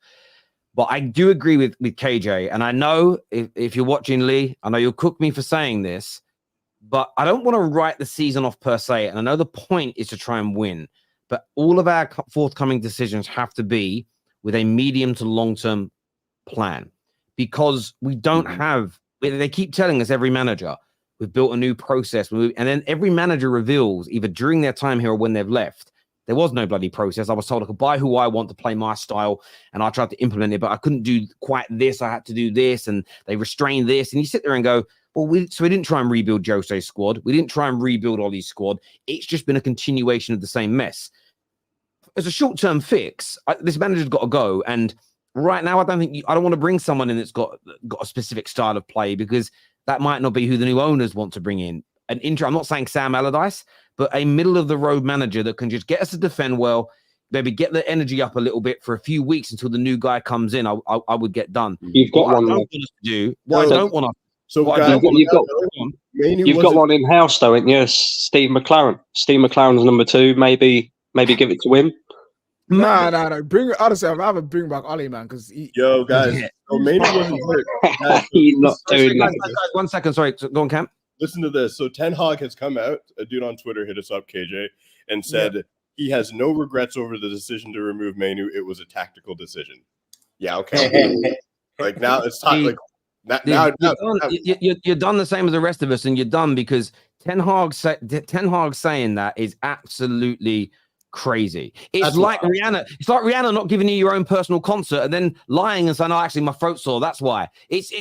But I do agree with KJ. And I know if you're watching, Lee, I know you'll cook me for saying this, but I don't want to write the season off per se. And I know the point is to try and win, but all of our forthcoming decisions have to be with a medium to long-term plan because we don't have, they keep telling us every manager, we've built a new process. And then every manager reveals either during their time here or when they've left, there was no bloody process. I was told I could buy who I want to play my style, and I tried to implement it, but I couldn't do quite this. I had to do this, and they restrained this. And you sit there and go, well, we didn't try and rebuild Jose's squad. We didn't try and rebuild Ollie's squad. It's just been a continuation of the same mess. As a short-term fix, this manager's got to go. And right now, I don't want to bring someone in that's got a specific style of play because that might not be who the new owners want to bring in. I'm not saying Sam Allardyce, but a middle-of-the-road manager that can just get us to defend well, maybe get the energy up a little bit for a few weeks until the new guy comes in. I would get done. You've got one. I don't want us to do. What I don't want us. So you've got one in house though, ain't you? Steve McLaren. Steve McLaren's number 2. Maybe give it to him. No. Bring it. Honestly, I'd rather bring back Ollie, man, because guys. So Mainoo wasn't hurt. He's not doing that. 1 second, sorry. Go on, Cam. Listen to this. So Ten Hag has come out. A dude on Twitter hit us up, KJ, and said he has no regrets over the decision to remove Mainoo. It was a tactical decision. Yeah, okay. Like now it's time. You're done the same as the rest of us, and you're done because Ten Hag saying that is absolutely crazy. It's like Rihanna. It's like Rihanna not giving you your own personal concert and then lying and saying, "Oh, actually, my throat's sore. That's why." It's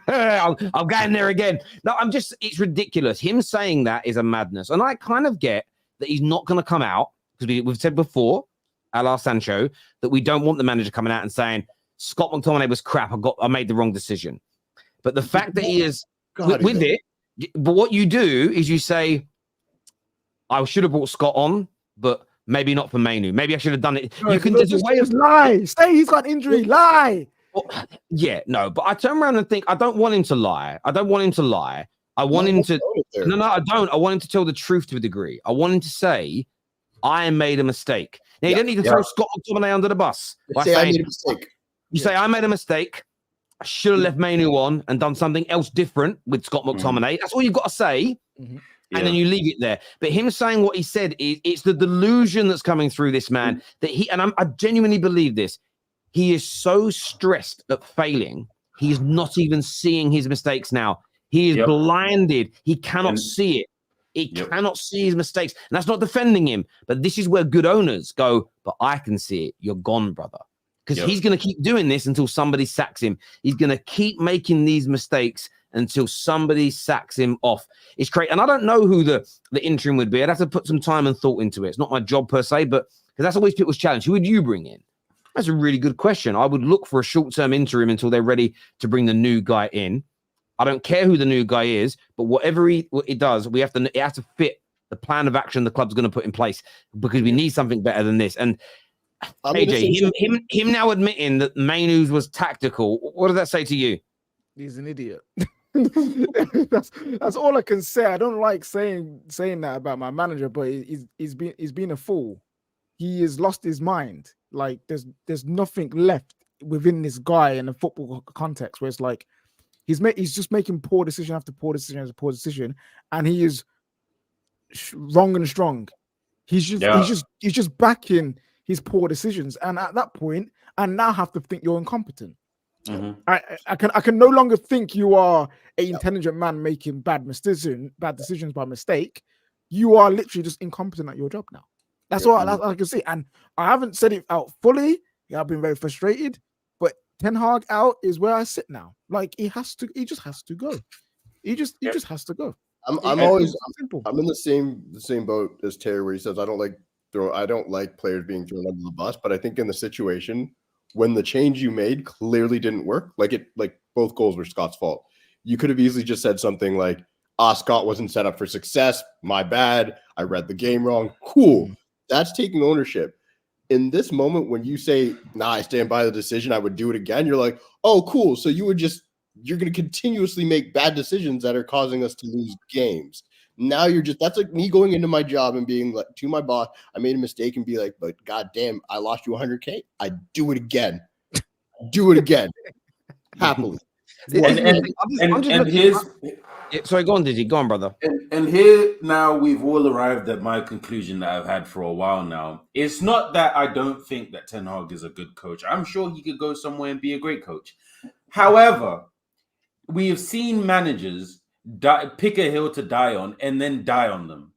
I'm getting there again. No, it's ridiculous. Him saying that is a madness. And I kind of get that he's not going to come out because we've said before, a la Sancho, that we don't want the manager coming out and saying, Scott McTominay was crap. I made the wrong decision. But the fact that he is with it, but what you do is you say, I should have brought Scott on, but maybe not for Mainoo. Maybe I should have done it. No, you can just lie. Say he's got injury. Lie. Well, yeah, no, but I turn around and think I don't want him to lie. I want him to. I want him to. No, I don't. I want him to tell the truth to a degree. I want him to say, I made a mistake. Now, you don't need to throw Scott McTominay under the bus. I made a mistake. You say, I made a mistake. I should have left Mainoo on and done something else different with Scott McTominay. That's all you've got to say. And then you leave it there. But him saying what he said, it's the delusion that's coming through this man that I genuinely believe this. He is so stressed at failing. He's not even seeing his mistakes now. He is blinded. He cannot see it. He cannot see his mistakes. And that's not defending him. But this is where good owners go, but I can see it. You're gone, brother. Because he's going to keep doing this until somebody sacks him. He's going to keep making these mistakes until somebody sacks him off. It's crazy. And I don't know who the interim would be. I'd have to put some time and thought into it. It's not my job per se, but because that's always people's challenge. Who would you bring in? That's a really good question. I would look for a short-term interim until they're ready to bring the new guy in. I don't care who the new guy is, but whatever it does, it has to fit the plan of action the club's going to put in place because we need something better than this. And AJ, him now admitting that Mainoo's was tactical, what does that say to you? He's an idiot. that's all I can say. I don't like saying that about my manager, but he's been a fool. He has lost his mind. Like there's nothing left within this guy in a football context where it's like he's just making poor decision after poor decision after poor decision, and he is wrong and strong. He's just backing his poor decisions, and at that point, I now have to think you're incompetent. Mm-hmm. I can no longer think you are an intelligent man making bad decisions by mistake. You are literally just incompetent at your job now. That's all I can see. And I haven't said it out fully. Yeah, I've been very frustrated. But Ten Hag out is where I sit now. Like he just has to go. He just has to go. I'm in the same boat as Terry, where he says I don't like players being thrown under the bus, but I think in the situation when the change you made clearly didn't work, like both goals were Scott's fault. You could have easily just said something like, Scott wasn't set up for success. My bad. I read the game wrong. Cool. That's taking ownership. In this moment, when you say, nah, I stand by the decision, I would do it again. You're like, oh, cool. So you're going to continuously make bad decisions that are causing us to lose games. Now that's like me going into my job and being like to my boss, I made a mistake, and be like, but goddamn, I lost you $100K. I do it again. Happily. Sorry, go on, Dizzy. Go on, brother. And here now we've all arrived at my conclusion that I've had for a while now. It's not that I don't think that Ten Hag is a good coach. I'm sure he could go somewhere and be a great coach. However, we have seen managers pick a hill to die on and then die on them.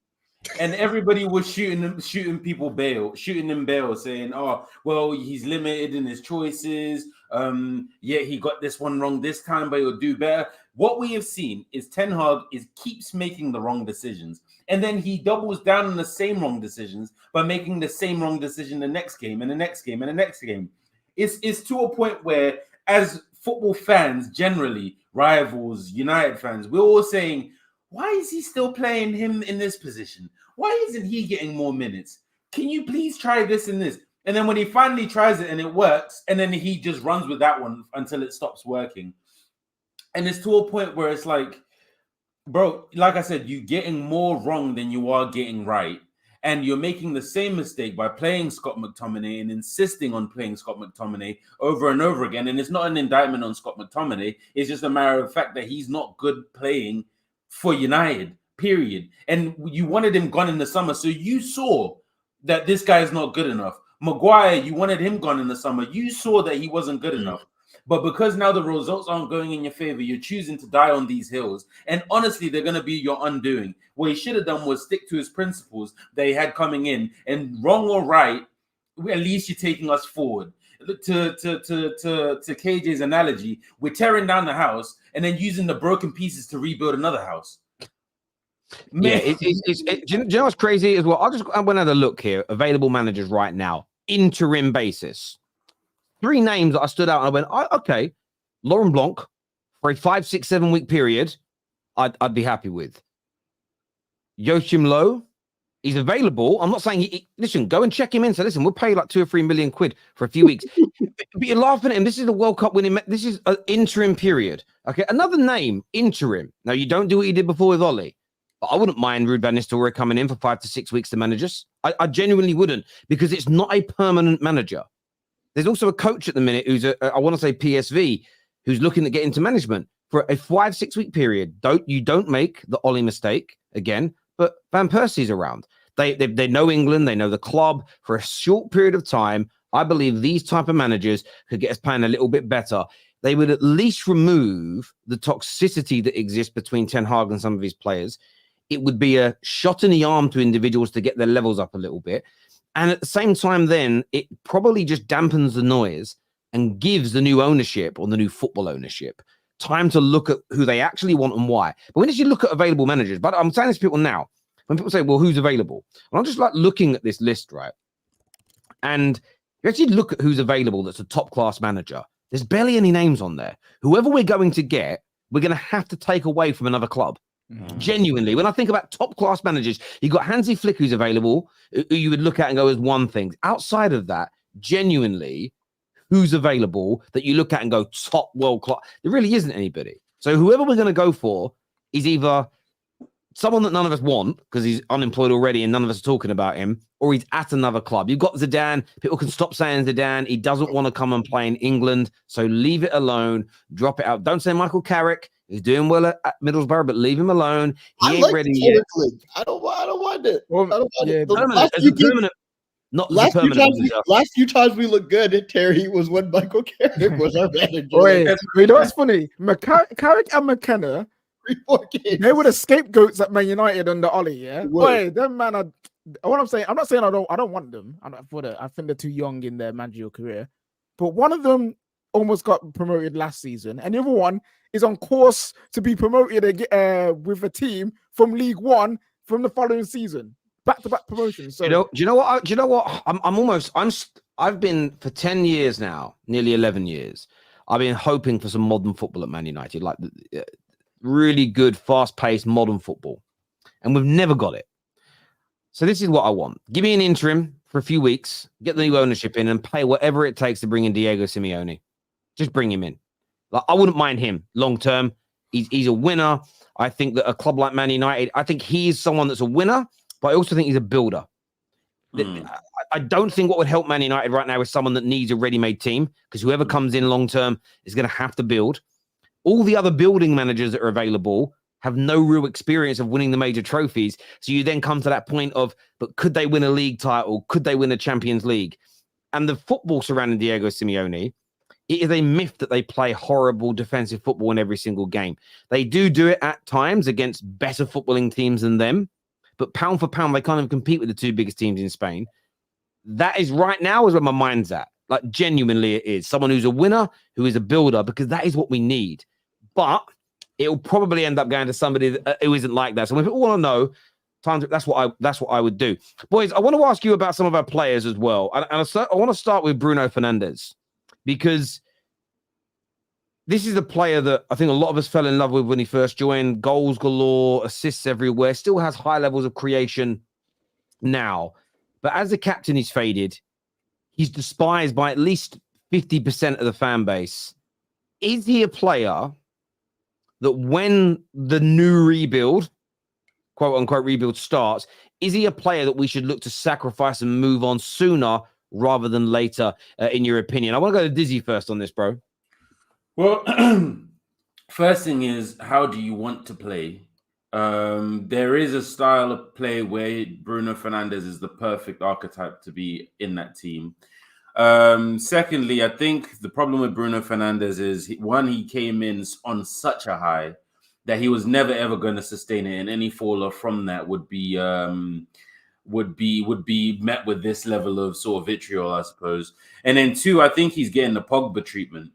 And everybody was shooting him bail, saying, oh, well, he's limited in his choices. Yeah, he got this one wrong this time, but he'll do better. What we have seen is Ten Hag keeps making the wrong decisions. And then he doubles down on the same wrong decisions by making the same wrong decision the next game and the next game and the next game. It's to a point where, as football fans generally, rivals, United fans, we're all saying, why is he still playing him in this position? Why isn't he getting more minutes? Can you please try this and this? And then when he finally tries it and it works, and then he just runs with that one until it stops working. And it's to a point where it's like, bro, like I said, you're getting more wrong than you are getting right. And you're making the same mistake by playing Scott McTominay and insisting on playing Scott McTominay over and over again. And it's not an indictment on Scott McTominay. It's just a matter of fact that he's not good playing for United, period. And you wanted him gone in the summer. So you saw that this guy is not good enough. Maguire, you wanted him gone in the summer. You saw that he wasn't good enough. But because now the results aren't going in your favor, you're choosing to die on these hills. And honestly, they're going to be your undoing. What he should have done was stick to his principles that he had coming in. And wrong or right, at least you're taking us forward. To KJ's analogy, we're tearing down the house and then using the broken pieces to rebuild another house. Man. Yeah, do you know what's crazy as well? I went and had a look here. Available managers right now, interim basis. 3 names that I stood out and I went, okay, Laurent Blanc for a 5, 6, 7 week period, I'd be happy with. Joachim Low, he's available. I'm not saying listen, go and check him in. So listen, we'll pay like 2 or 3 million quid for a few weeks. But you're laughing at him. This is a World Cup winning. This is an interim period. Okay, another name, interim. Now you don't do what you did before with Ollie. But I wouldn't mind Ruud van Nistelrooy coming in for 5 to 6 weeks to manage us. I genuinely wouldn't, because it's not a permanent manager. There's also a coach at the minute who's I want to say PSV, who's looking to get into management for a 5, 6 week period. Don't make the Ollie mistake again. But Van Persie's around. They know England. They know the club for a short period of time. I believe these type of managers could get us playing a little bit better. They would at least remove the toxicity that exists between Ten Hag and some of his players. It would be a shot in the arm to individuals to get their levels up a little bit. And at the same time, then it probably just dampens the noise and gives the new ownership, or the new football ownership, time to look at who they actually want and why. But when you look at available managers, but I'm saying this to people now, when people say, well, who's available? Well, I'm just like looking at this list, right? And you actually look at who's available that's a top-class manager. There's barely any names on there. Whoever we're going to get, we're going to have to take away from another club. Genuinely, when I think about top class managers, you got Hansi Flick who's available, who you would look at and go as one thing. Outside of that, genuinely, who's available that you look at and go top world class. There really isn't anybody. So whoever we're going to go for is either someone that none of us want because he's unemployed already and none of us are talking about him, or he's at another club. You've got Zidane. People can stop saying Zidane. He doesn't want to come and play in England. So leave it alone. Drop it out. Don't say Michael Carrick. He's doing well at Middlesbrough, but leave him alone. He ain't ready yet. I don't mind it. Well, I don't mind yeah, it. Last few times we look good, Terry was when Michael Carrick was our manager. Wait, you know what's funny? Carrick and McKenna, 3-4 games. they were the scapegoats at Man United under Ollie. Yeah, wait, them man are. What I'm saying, I'm not saying I don't want them. I think they're too young in their managerial career. But one of them almost got promoted last season, and the other one is on course to be promoted with a team from League One from the following season. Back-to-back promotions. So do you know what? I've been for 10 years now, nearly 11 years. I've been hoping for some modern football at Man United, like really good, fast-paced modern football, and we've never got it. So this is what I want. Give me an interim for a few weeks, get the new ownership in, and pay whatever it takes to bring in Diego Simeone. Just bring him in. Like, I wouldn't mind him long term. He's a winner. I think that a club like Man United, I think he is someone that's a winner, but I also think he's a builder. I don't think what would help Man United right now is someone that needs a ready-made team, because whoever comes in long term is going to have to build. All the other building managers that are available have no real experience of winning the major trophies. So you then come to that point of, but could they win a league title? Could they win a Champions League? And the football surrounding Diego Simeone, it is a myth that they play horrible defensive football in every single game. They do it at times against better footballing teams than them, but pound for pound, they can't even compete with the two biggest teams in Spain. That is right now is where my mind's at. Like, genuinely it is. Someone who's a winner, who is a builder, because that is what we need. But it'll probably end up going to somebody who isn't like that. So if people want to know, that's what I would do. Boys, I want to ask you about some of our players as well. And I want to start with Bruno Fernades, because this is a player that I think a lot of us fell in love with when he first joined. Goals galore, assists everywhere, still has high levels of creation now. But as the captain is faded, he's despised by at least 50% of the fan base. Is he a player that when the new rebuild, quote unquote rebuild, starts, is he a player that we should look to sacrifice and move on sooner rather than later, in your opinion? I want to go to Dizzy first on this, bro. Well, first thing is, how do you want to play? There is a style of play where Bruno Fernades is the perfect archetype to be in that team. Secondly, I think the problem with Bruno Fernades is, he came in on such a high that he was never ever going to sustain it, and any fall off from that would be met with this level of sort of vitriol, I suppose. And then two, I think he's getting the Pogba treatment.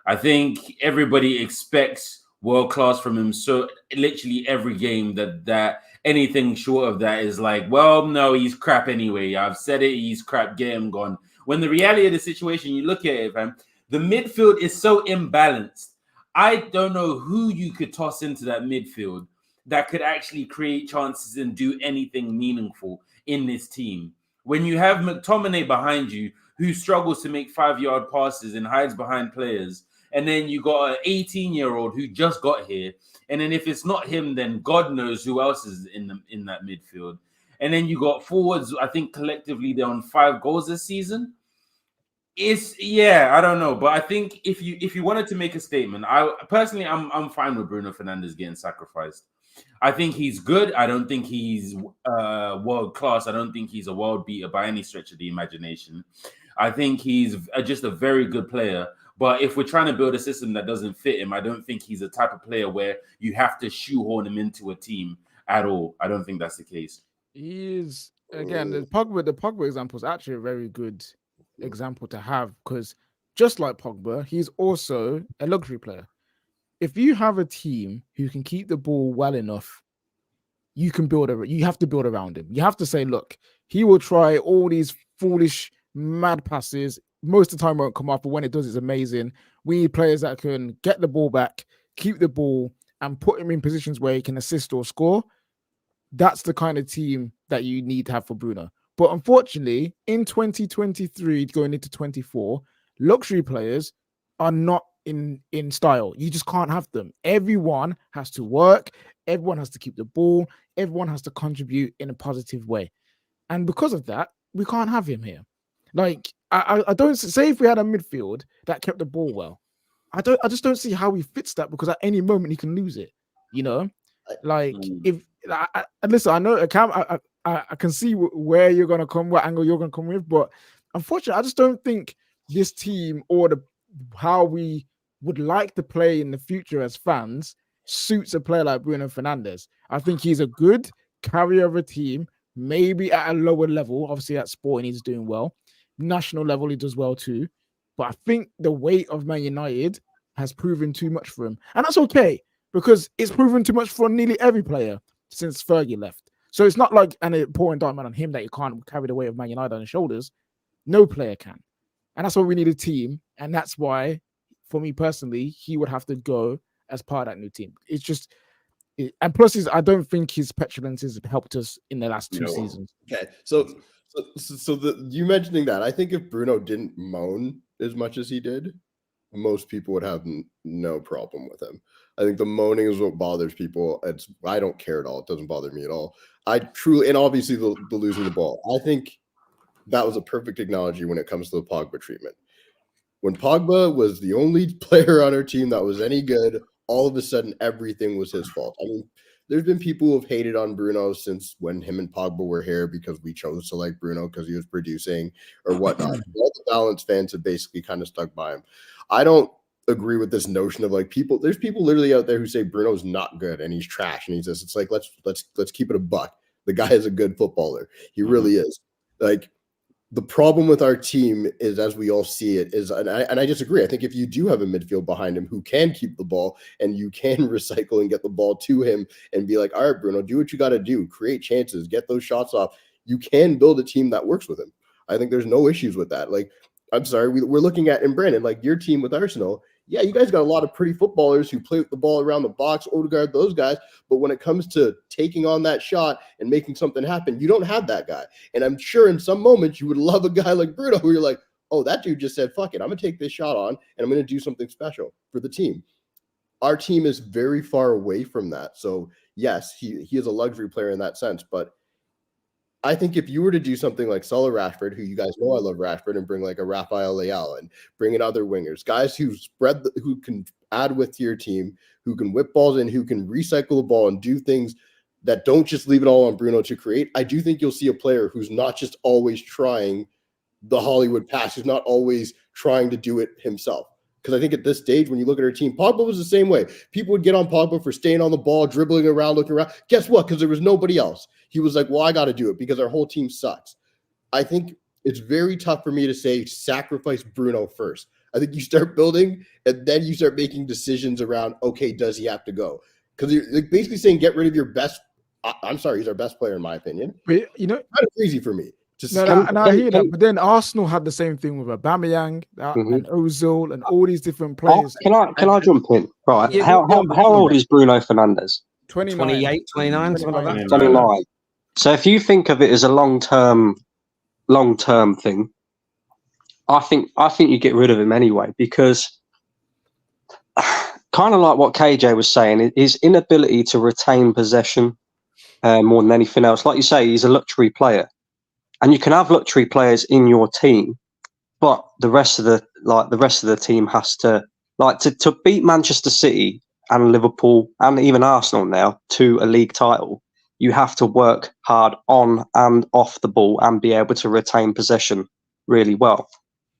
I think everybody expects world class from him. So literally every game that anything short of that is like, well, no, he's crap anyway. I've said it, he's crap, get him gone. When the reality of the situation, you look at it, fam, the midfield is so imbalanced. I don't know who you could toss into that midfield that could actually create chances and do anything meaningful in this team. When you have McTomiany behind you, who struggles to make 5-yard passes and hides behind players, and then you got an 18-year-old who just got here, and then if it's not him, then God knows who else is in that midfield. And then you got forwards. I think collectively they're on 5 goals this season. I don't know, but I think if you wanted to make a statement, I'm fine with Bruno Fernades getting sacrificed. I think he's good. I don't think he's world class. I don't think he's a world beater by any stretch of the imagination. I think he's just a very good player. But if we're trying to build a system that doesn't fit him, I don't think he's a type of player where you have to shoehorn him into a team at all. I don't think that's the case. He is, again, the Pogba example is actually a very good example to have, because just like Pogba, he's also a luxury player. If you have a team who can keep the ball well enough, you have to build around him. You have to say, look, he will try all these foolish, mad passes. Most of the time won't come off, but when it does, it's amazing. We need players that can get the ball back, keep the ball, and put him in positions where he can assist or score. That's the kind of team that you need to have for Bruno. But unfortunately, in 2023, going into 24, luxury players are not in style. You just can't have them. Everyone has to work. Everyone has to keep the ball. Everyone has to contribute in a positive way. And because of that, we can't have him here. Like, I don't say if we had a midfield that kept the ball well, I just don't see how he fits that, because at any moment he can lose it. You know, like if listen, I know I can see where you're gonna come, what angle you're gonna come with, but unfortunately, I just don't think this team or how we would like to play in the future as fans suits a player like Bruno Fernades. I think he's a good carrier of a team, maybe at a lower level. Obviously, at Sporting, he's doing well. National level, he does well too. But I think the weight of Man United has proven too much for him. And that's okay, because it's proven too much for nearly every player since Fergie left. So it's not like a poor indictment on him that he can't carry the weight of Man United on his shoulders. No player can. And that's why we need a team. And that's why, for me personally, he would have to go as part of that new team. It's just, and plus, I don't think his petulance has helped us in the last two seasons. Okay, so you mentioning that, I think if Bruno didn't moan as much as he did, most people would have no problem with him. I think the moaning is what bothers people. I don't care at all. It doesn't bother me at all. I truly, and obviously the losing the ball, I think that was a perfect analogy when it comes to the Pogba treatment. When Pogba was the only player on our team that was any good, all of a sudden everything was his fault. I mean, there's been people who have hated on Bruno since when him and Pogba were here because we chose to like Bruno because he was producing or whatnot. All the Balance fans have basically kind of stuck by him. I don't agree with this notion of like people. There's people literally out there who say Bruno's not good and he's trash and he's just. It's like let's keep it a buck. The guy is a good footballer. He really is. Like, the problem with our team is, as we all see it, is, and I disagree. I think if you do have a midfield behind him who can keep the ball and you can recycle and get the ball to him and be like, all right, Bruno, do what you got to do, create chances, get those shots off. You can build a team that works with him. I think there's no issues with that. Like, I'm sorry, we're looking at, and Brandon, like your team with Arsenal, yeah, you guys got a lot of pretty footballers who play with the ball around the box, Odegaard, those guys. But when it comes to taking on that shot and making something happen, you don't have that guy. And I'm sure in some moments you would love a guy like Bruno who you're like, oh, that dude just said, fuck it, I'm going to take this shot on and I'm going to do something special for the team. Our team is very far away from that. So, yes, he is a luxury player in that sense. But I think if you were to do something like Salah Rashford, who you guys know I love Rashford, and bring like a Rafael Leao and bring in other wingers, guys who who can add width to your team, who can whip balls in, who can recycle the ball and do things that don't just leave it all on Bruno to create, I do think you'll see a player who's not just always trying the Hollywood pass, who's not always trying to do it himself. Because I think at this stage, when you look at our team, Pogba was the same way. People would get on Pogba for staying on the ball, dribbling around, looking around. Guess what? Because there was nobody else. He was like, well, I got to do it because our whole team sucks. I think it's very tough for me to say sacrifice Bruno first. I think you start building and then you start making decisions around, okay, does he have to go? Because you're basically saying get rid of your best. I'm sorry, he's our best player in my opinion. But, you know, kind of crazy for me. And I hear that, but then Arsenal had the same thing with Aubameyang and Ozil and all these different players. Can I jump in? Right. Yeah, how old is Bruno Fernades? 28, 29, something like that. 29. So if you think of it as a long-term thing, I think you get rid of him anyway, because kind of like what KJ was saying, his inability to retain possession more than anything else. Like you say, he's a luxury player. And you can have luxury players in your team, but the rest of the team has to to beat Manchester City and Liverpool and even Arsenal now to a league title. You have to work hard on and off the ball and be able to retain possession really well.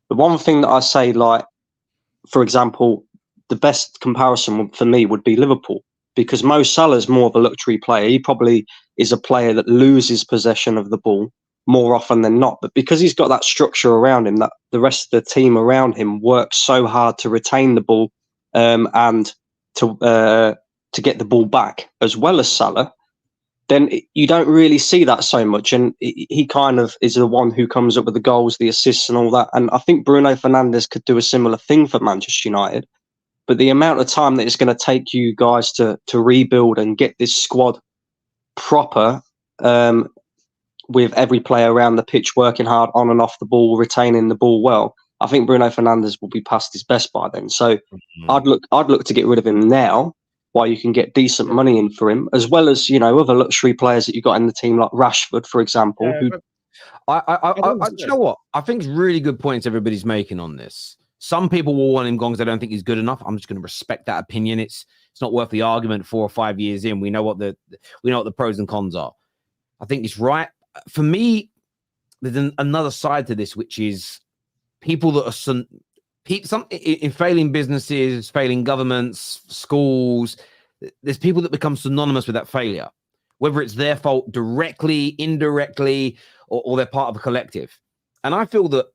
The one thing that I say, like, for example, the best comparison for me would be Liverpool, because Mo Salah's more of a luxury player. He probably is a player that loses possession of the ball more often than not, but because he's got that structure around him, that the rest of the team around him works so hard to retain the ball and to get the ball back, as well as Salah, then you don't really see that so much. And he kind of is the one who comes up with the goals, the assists and all that. And I think Bruno Fernades could do a similar thing for Manchester United. But the amount of time that it's going to take you guys to rebuild and get this squad proper, with every player around the pitch working hard on and off the ball, retaining the ball well, I think Bruno Fernades will be past his best by then. So Mm. I'd look to get rid of him now, while you can get decent money in for him, as well as other luxury players that you got in the team, like Rashford, for example. Who Do you know what? I think it's really good points everybody's making on this. Some people will want him gone because they don't think he's good enough. I'm just going to respect that opinion. It's not worth the argument 4 or 5 years in. We know what the pros and cons are. I think it's right. For me, there's another side to this, which is people that are in failing businesses, failing governments, schools. There's people that become synonymous with that failure, whether it's their fault directly, indirectly, or they're part of a collective. And I feel that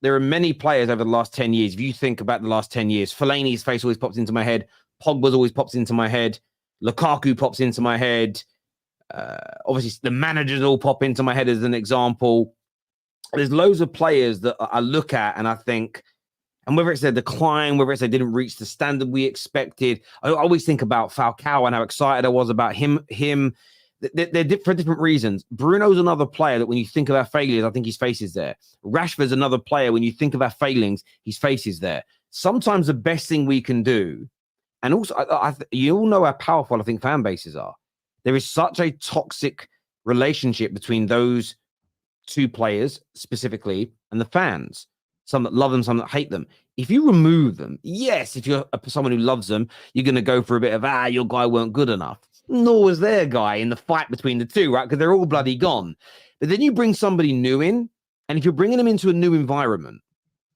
there are many players over the last 10 years. If you think about the last 10 years, Fellaini's face always pops into my head. Pogba's always pops into my head. Lukaku pops into my head. Obviously, the managers all pop into my head as an example. There's loads of players that I look at and I think, and whether it's their decline, whether it's they didn't reach the standard we expected, I always think about Falcao and how excited I was about him. They're for different reasons. Bruno's another player that when you think of our failures, I think his face is there. Rashford's another player. When you think of our failings, his face is there. Sometimes the best thing we can do, and also you all know how powerful I think fan bases are. There is such a toxic relationship between those two players specifically and the fans. Some that love them, some that hate them. If you remove them, yes, if you're someone who loves them, you're going to go for a bit of, your guy weren't good enough. Nor was their guy in the fight between the two, right? Because they're all bloody gone. But then you bring somebody new in, and if you're bringing them into a new environment,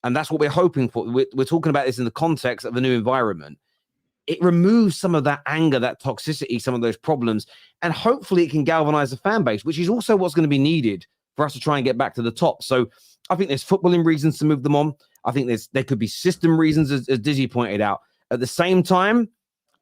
and that's what we're hoping for, we're talking about this in the context of a new environment, it removes some of that anger, that toxicity, some of those problems, and hopefully it can galvanize the fan base, which is also what's going to be needed for us to try and get back to the top. So I think there's footballing reasons to move them on. I think there could be system reasons, as Dizzy pointed out. At the same time,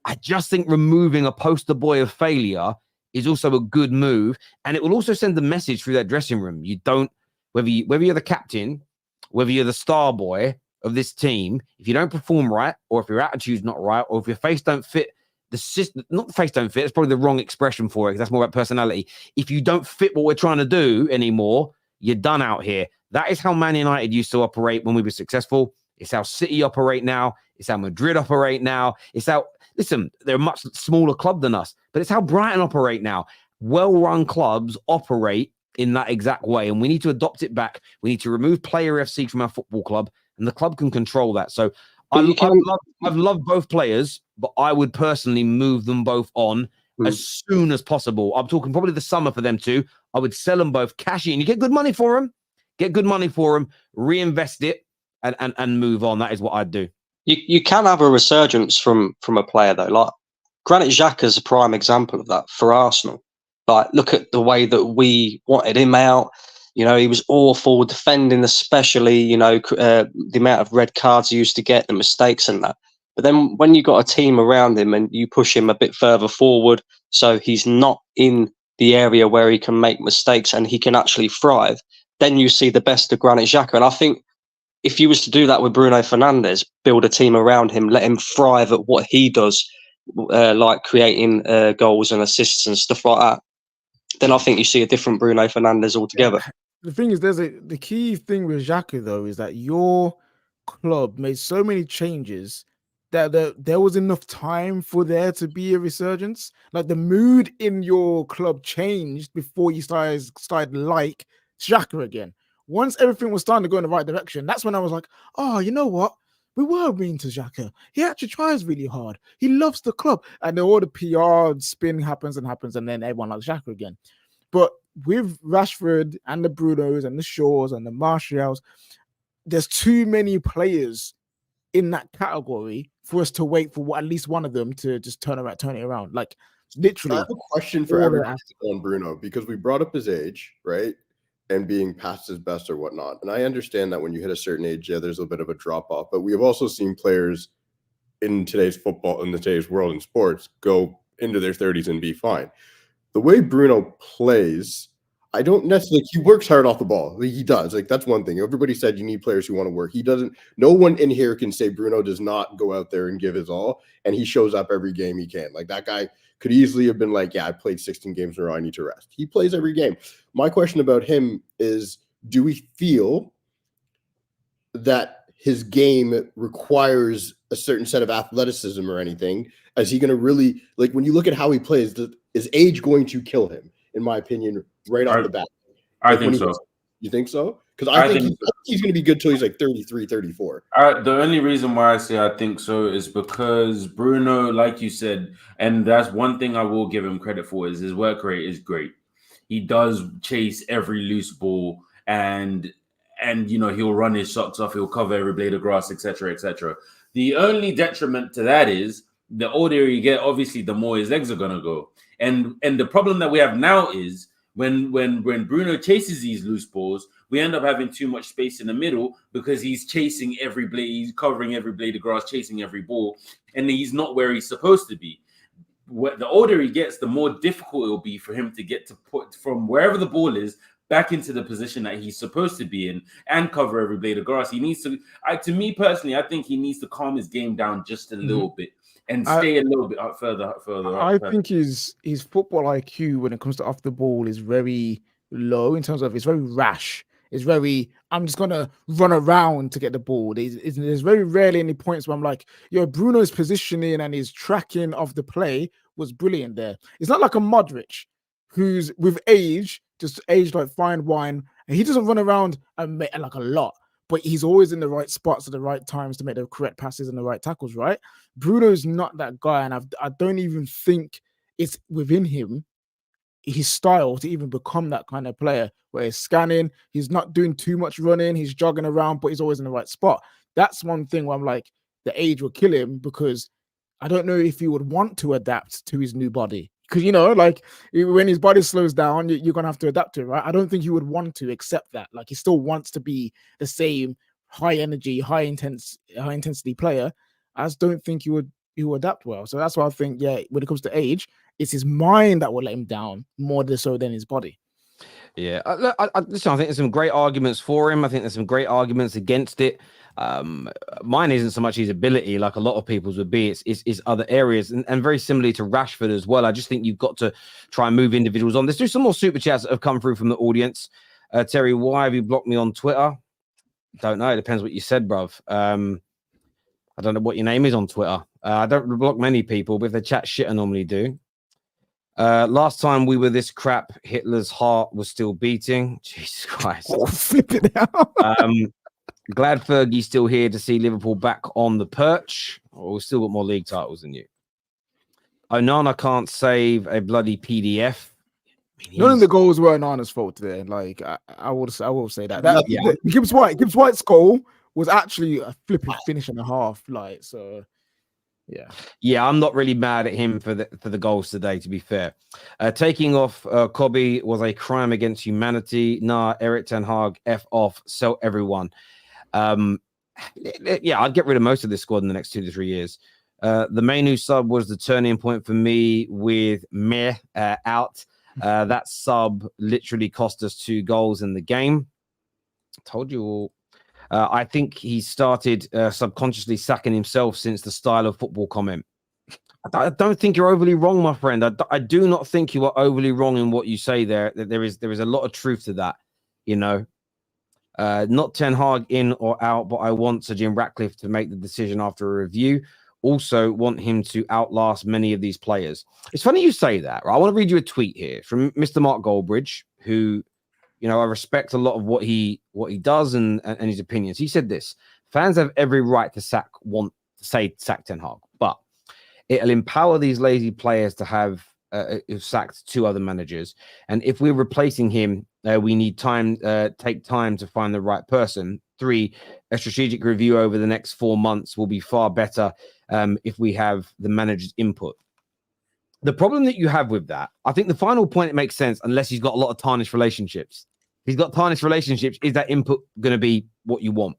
I just think removing a poster boy of failure is also a good move, and it will also send a message through that dressing room. You don't, whether you're the captain, whether you're the star boy of this team, if you don't perform right, or if your attitude's not right, or if your face don't fit the system, not the face don't fit, it's probably the wrong expression for it, because that's more about personality. If you don't fit what we're trying to do anymore, you're done out here. That is how Man United used to operate when we were successful. It's how City operate now. It's how Madrid operate now. It's how, listen, they're a much smaller club than us, but it's how Brighton operate now. Well-run clubs operate in that exact way, and we need to adopt it back. We need to remove Player FC from our football club, and the club can control that. So I've loved both players, but I would personally move them both on as soon as possible. I'm talking probably the summer for them too. I would sell them both, cash in. You get good money for them, reinvest it, and move on. That is what I'd do. You can have a resurgence from a player though. Like Granit Xhaka is a prime example of that for Arsenal. Like, look at the way that we wanted him out. He was awful defending, especially, the amount of red cards he used to get, the mistakes and that. But then when you got a team around him and you push him a bit further forward, so he's not in the area where he can make mistakes and he can actually thrive, then you see the best of Granit Xhaka. And I think if you was to do that with Bruno Fernades, build a team around him, let him thrive at what he does, like creating goals and assists and stuff like that, then I think you see a different Bruno Fernades altogether. The thing is, the key thing with Xhaka though is that your club made so many changes that there was enough time for there to be a resurgence. Like the mood in your club changed before you started like Xhaka again. Once everything was starting to go in the right direction, that's when I was like, oh, you know what? We were mean to Xhaka. He actually tries really hard. He loves the club. And then all the PR spin happens, and then everyone likes Xhaka again. But with Rashford and the Brunos and the Shaws and the Martials, there's too many players in that category for us to wait for at least one of them to just turn it around. Like literally. I have a question for everyone on Bruno, because we brought up his age, right? And being past his best or whatnot. And I understand that when you hit a certain age, there's a bit of a drop off. But we have also seen players in today's football, in today's world in sports, go into their 30s and be fine. The way Bruno plays, I don't necessarily, he works hard off the ball. He does. Like, that's one thing. Everybody said you need players who want to work. He doesn't. No one in here can say Bruno does not go out there and give his all, and he shows up every game he can. Like, that guy could easily have been like, I played 16 games in a row, I need to rest. He plays every game. My question about him is, do we feel that his game requires a certain set of athleticism or anything. Is he going to really, like, when you look at how he plays, is age going to kill him, in my opinion, right off the bat? I Like, think so. You think so? Because I think he's going to be good till he's like 33, 34. The only reason why I say I think so is because Bruno, like you said, and that's one thing I will give him credit for, is his work rate is great. He does chase every loose ball, and you know, he'll run his socks off, he'll cover every blade of grass, etc., etc. The only detriment to that is the older you get, obviously, the more his legs are gonna go. And the problem that we have now is when Bruno chases these loose balls, we end up having too much space in the middle because he's chasing every blade, he's covering every blade of grass, chasing every ball, and he's not where he's supposed to be. The older he gets, the more difficult it will be for him to get to put from wherever the ball is back into the position that he's supposed to be in and cover every blade of grass. He needs to, to me personally, I think he needs to calm his game down just a little bit and stay a little bit further. I think his football IQ when it comes to off the ball is very low in terms of it's very rash. It's very, I'm just going to run around to get the ball. There's very rarely any points where I'm like, Bruno's positioning and his tracking of the play was brilliant there. It's not like a Modric who's with age, just aged like fine wine. And he doesn't run around and make like a lot, but he's always in the right spots at the right times to make the correct passes and the right tackles, right? Bruno's not that guy. And I don't even think it's within him, his style, to even become that kind of player where he's scanning, he's not doing too much running, he's jogging around, but he's always in the right spot. That's one thing where I'm like, the age will kill him, because I don't know if he would want to adapt to his new body. Because, like when his body slows down, you're going to have to adapt to it, right? I don't think he would want to accept that. Like, he still wants to be the same high energy, high intensity player. I just don't think he would adapt well. So that's why I think, when it comes to age, it's his mind that will let him down more so than his body. Yeah, listen, I think there's some great arguments for him. I think there's some great arguments against it. Mine isn't so much his ability, like a lot of people's would be. It's other areas, and very similarly to Rashford as well. I just think you've got to try and move individuals on. Let's do some more super chats that have come through from the audience. Terry, why have you blocked me on Twitter? Don't know. It depends what you said, bruv. I don't know what your name is on Twitter. I don't block many people, but if they chat shit, I normally do. Last time we were this crap, Hitler's heart was still beating. Jesus Christ. Oh, flip it out. Glad Fergie's still here to see Liverpool back on the perch. Oh, we've still got more league titles than you. Onana can't save a bloody PDF. None of the goals were Onana's fault today. Like, I will say that. Gibbs White's goal was actually a flipping finish and a half. Like, so... Yeah, I'm not really mad at him for the goals today, to be fair. Taking off Kobe was a crime against humanity. Nah, Eric Ten Hag, F off, sell everyone. I'd get rid of most of this squad in the next 2 to 3 years. The Mainoo sub was the turning point for me with Meh out. That sub literally cost us 2 goals in the game. Told you all. I think he started subconsciously sacking himself since the style of football comment. I don't think you're overly wrong, my friend. I do not think you are overly wrong in what you say there. There is a lot of truth to that, Not Ten Hag in or out, but I want Sir Jim Ratcliffe to make the decision after a review. Also want him to outlast many of these players. It's funny you say that. Right? I want to read you a tweet here from Mr. Mark Goldbridge, who... I respect a lot of what he does and his opinions. He said this: fans have every right to sack Ten Hag, but it'll empower these lazy players to have sacked 2 other managers. And if we're replacing him, we need take time to find the right person. 3, a strategic review over the next 4 months will be far better if we have the manager's input. The problem that you have with that, I think the final point, it makes sense unless he's got a lot of tarnished relationships. If he's got tarnished relationships, is that input going to be what you want?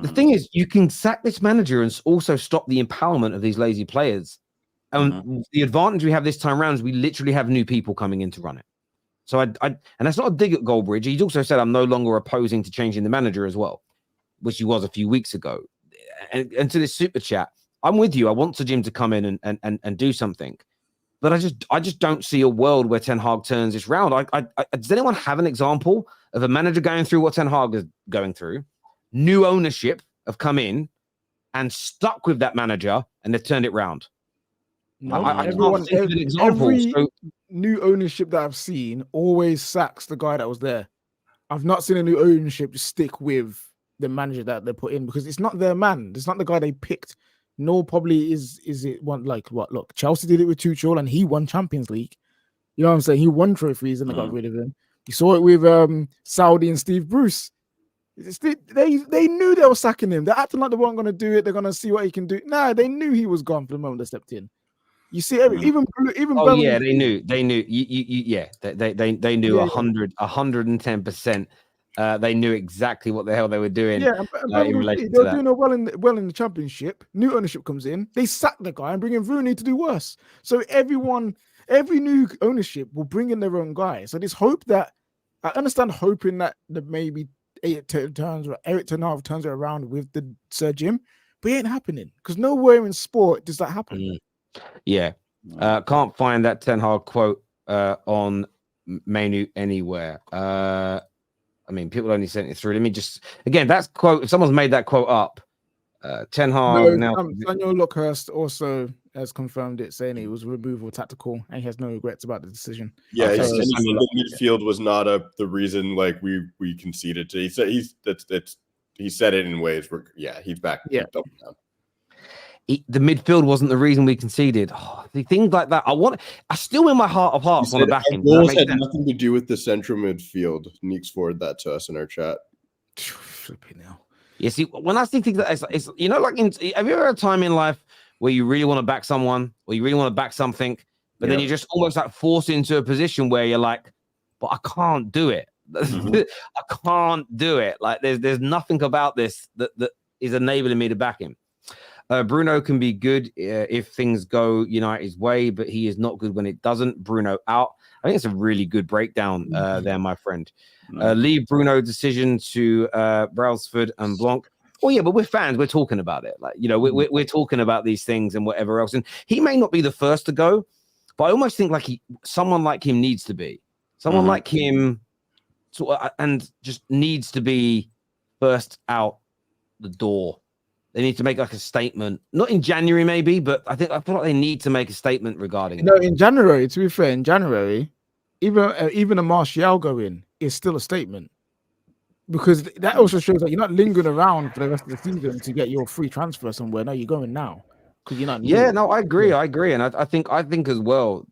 The thing is, you can sack this manager and also stop the empowerment of these lazy players. And the advantage we have this time around is we literally have new people coming in to run it. So and that's not a dig at Goldbridge. He's also said I'm no longer opposing to changing the manager as well, which he was a few weeks ago. And to this super chat, I'm with you. I want Sir Jim to come in and do something. But I just don't see a world where Ten Hag turns this round. Does anyone have an example of a manager going through what Ten Hag is going through? New ownership, have come in and stuck with that manager and they've turned it round. No, I can't think of an example. Every So, new ownership that I've seen always sacks the guy that was there. I've not seen a new ownership stick with the manager that they put in because it's not their man. It's not the guy they picked. No, probably is it one like what? Look, Chelsea did it with Tuchel and he won Champions League. You know what I'm saying? He won trophies and they got rid of him. You saw it with Saudi and Steve Bruce. They knew they were sacking him. They're acting like they weren't going to do it. They're going to see what he can do. Nah, they knew he was gone for the moment they stepped in. You see, even oh yeah, they knew. They knew. They knew 110%. They knew exactly what the hell they were doing. Yeah, in relation they to were that. doing well in the championship. New ownership comes in, they sack the guy and bring in Rooney to do worse. So every new ownership will bring in their own guy. So there's hope that I understand hoping that maybe Eric Ten Hag turns it around with the Sir Jim, but it ain't happening because nowhere in sport does that happen. Yeah, can't find that Ten Hag quote on Mainoo anywhere. I mean, people only sent it through. Let me just again. That's quote. If someone's made that quote up, Ten Hag now. Daniel Lockhurst also has confirmed it, saying it was removal tactical, and he has no regrets about the decision. Yeah, Okay. the midfield was not the reason like we conceded to. He said he said it in ways where he's back. Yeah. The midfield wasn't the reason we conceded. The things like that. I still in my heart of hearts want to back him. Goals had nothing to do with the central midfield. Neeks forwarded that to us in our chat. Flipping hell. Yeah, see, when I think that it's you know, like have you ever had a time in life where you really want to back someone or you really want to back something, but then you're just almost like forced into a position where you're like, but I can't do it. I can't do it. Like there's nothing about this that is enabling me to back him. Bruno can be good if things go United's way, but he is not good when it doesn't. Bruno out. I think it's a really good breakdown there, my friend. Leave Bruno decision to Brailsford and Blanc. Oh yeah, but we're fans. We're talking about it. Like we're talking about these things and whatever else. And he may not be the first to go, but I almost think like someone like him needs to be. Someone like him, and just needs to be first out the door. They need to make like a statement, not in January maybe, but I feel like they need to make a statement regarding. No, in January. To be fair, in January, even a Martial going is still a statement because that also shows that you're not lingering around for the rest of the season to get your free transfer somewhere. No, you're going now because you're not. Yeah, no, I agree. I agree, and I think as well.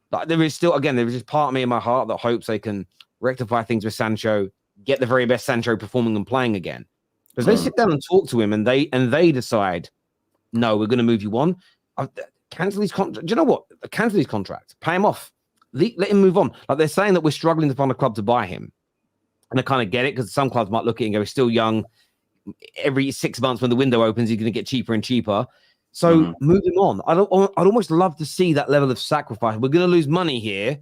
Like there is just part of me in my heart that hopes they can rectify things with Sancho, get the very best Sancho performing and playing again. Because they sit down and talk to him, and they decide, no, we're going to move you on. Cancel his contract. Do you know what? Cancel his contract. Pay him off. Let him move on. Like they're saying that we're struggling to find a club to buy him, and I kind of get it because some clubs might look at it and go, he's still young. Every 6 months when the window opens, he's going to get cheaper and cheaper. So move him on. I'd almost love to see that level of sacrifice. We're going to lose money here,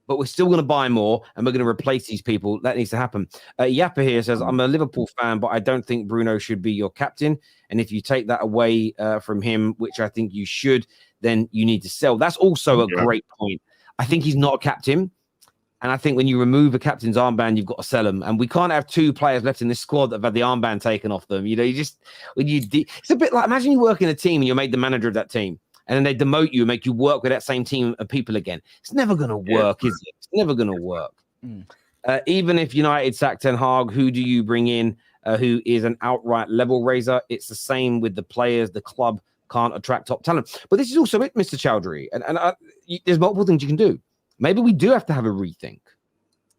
but we're still going to buy more and we're going to replace these people. That needs to happen. Yappa here says, I'm a Liverpool fan, but I don't think Bruno should be your captain. And if you take that away from him, which I think you should, then you need to sell. That's also a great point. I think he's not a captain. And I think when you remove a captain's armband, you've got to sell him. And we can't have two players left in this squad that have had the armband taken off them. It's a bit like, imagine you work in a team and you're made the manager of that team. And then they demote you and make you work with that same team of people again. It's never going to work, is it? It's never going to work. Even if United sack Ten Hag, who do you bring in who is an outright level raiser? It's the same with the players. The club can't attract top talent. But this is also it, Mr. Chowdhury. And there's multiple things you can do. Maybe we do have to have a rethink.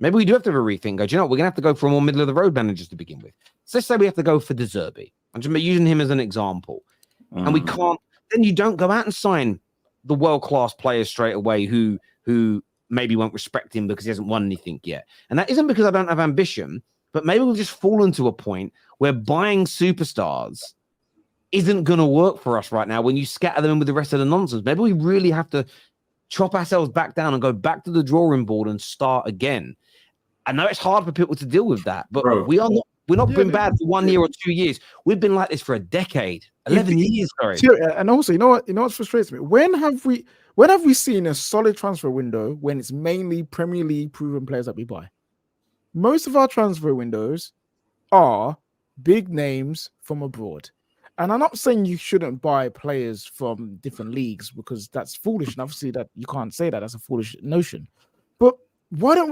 Go, do you know what? We're going to have to go for a more middle-of-the-road managers to begin with. So let's say we have to go for De Zerbi. I'm just using him as an example. And we can't. Then you don't go out and sign the world-class players straight away who maybe won't respect him because he hasn't won anything yet. And that isn't because I don't have ambition, but maybe we've just fallen to a point where buying superstars isn't going to work for us right now when you scatter them in with the rest of the nonsense. Maybe we really have to chop ourselves back down and go back to the drawing board and start again. I know it's hard for people to deal with that, but we're not been bad for 1 year or 2 years. We've been like this for a decade, 11 years. Sorry. And also, you know what frustrates me? When have we seen a solid transfer window when it's mainly Premier League proven players that we buy? Most of our transfer windows are big names from abroad. And I'm not saying you shouldn't buy players from different leagues because that's foolish. And obviously that you can't say that. That's a foolish notion. But why don't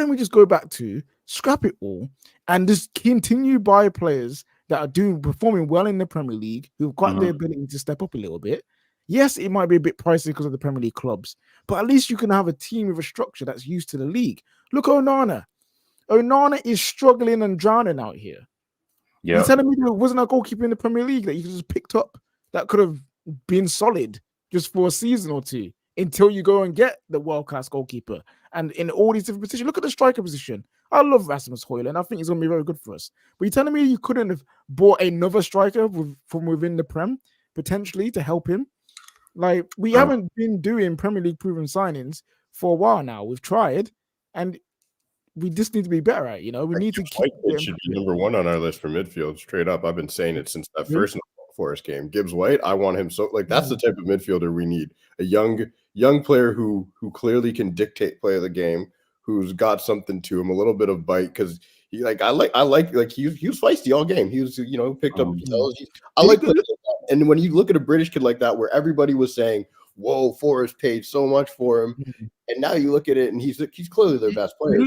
we just go back to scrap it all and just continue buy players that are performing well in the Premier League, who've got the ability to step up a little bit. Yes, it might be a bit pricey because of the Premier League clubs, but at least you can have a team with a structure that's used to the league. Look, Onana. Onana is struggling and drowning out here. Yeah. You're telling me there wasn't a goalkeeper in the Premier League that you just picked up that could have been solid just for a season or two until you go and get the world-class goalkeeper. And in all these different positions, look at the striker position. I love Rasmus Højlund. I think he's going to be very good for us. But you're telling me you couldn't have bought another striker from within the Prem, potentially, to help him? Like, we haven't been doing Premier League proven signings for a while now. We've tried, and we just need to be better at it, you know? We need to keep it should be number one on our list for midfield, straight up. I've been saying it since that first Forest game. Gibbs White, I want him that's the type of midfielder we need. A young player who clearly can dictate play of the game, who's got something to him, a little bit of bite, because he he was feisty all game. He was, picked up intelligence. I like players like that. And when you look at a British kid like that, where everybody was saying, "Whoa, Forest paid so much for him," and now you look at it, and he's clearly their best player.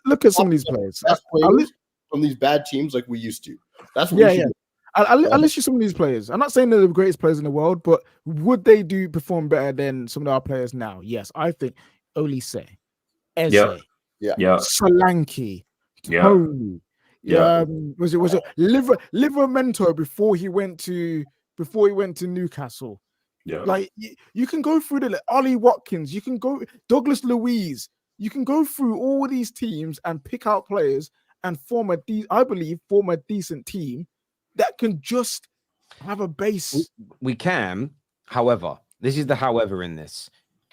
Look at some of these players. Best players from these bad teams like we used to. That's what we should do. I'll list you some of these players. I'm not saying they're the greatest players in the world, but would they perform better than some of our players now? Yes, I think Olise, Eze, Solanke, Tony, was it Livramento before he went to Newcastle? Yeah, like you can go through the Ollie Watkins, you can go Douglas Luiz, you can go through all these teams and pick out players and form a decent team that can just have a base. We can, however, this is the however in this.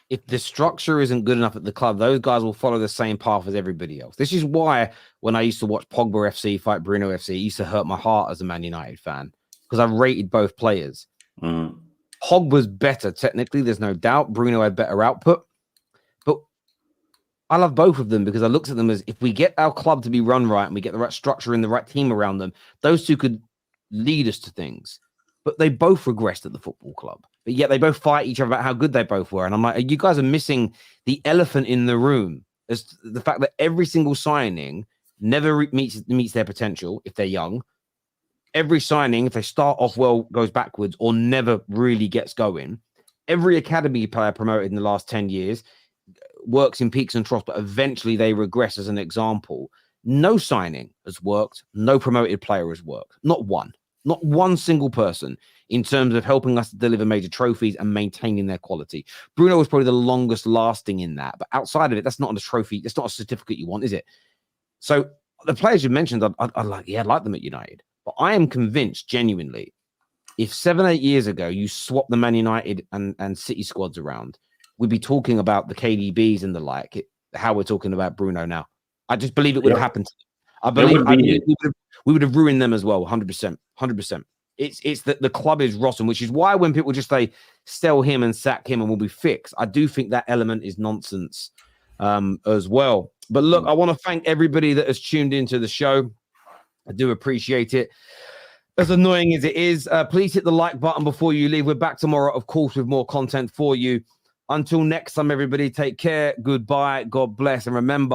If the structure isn't good enough at the club, those guys will follow the same path as everybody else. This is why when I used to watch Pogba FC fight Bruno FC, it used to hurt my heart as a Man United fan because I rated both players. Pogba's better technically, there's no doubt. Bruno had better output. But I love both of them because I looked at them as if we get our club to be run right and we get the right structure and the right team around them, those two could lead us to things. But they both regressed at the football club. But yet they both fight each other about how good they both were. And I'm like, you guys are missing the elephant in the room. As the fact that every single signing never meets their potential if they're young. Every signing, if they start off well, goes backwards or never really gets going. Every academy player promoted in the last 10 years works in peaks and troughs, but eventually they regress as an example. No signing has worked. No promoted player has worked. Not one single person in terms of helping us deliver major trophies and maintaining their quality. Bruno was probably the longest lasting in that, but outside of it, that's not a trophy. That's not a certificate you want, is it? So the players you mentioned, I like them at United, but I am convinced genuinely, if 7-8 years ago you swapped the Man United and City squads around, we'd be talking about the KDBs and the like, how we're talking about Bruno now. I just believe it would have happened. I believe we would have ruined them as well, 100%. It's that the club is rotten, which is why when people just say sell him and sack him and we'll be fixed, I do think that element is nonsense as well. But look, I want to thank everybody that has tuned into the show. I do appreciate it. As annoying as it is, please hit the like button before you leave. We're back tomorrow, of course, with more content for you. Until next time, everybody, take care. Goodbye. God bless. And remember,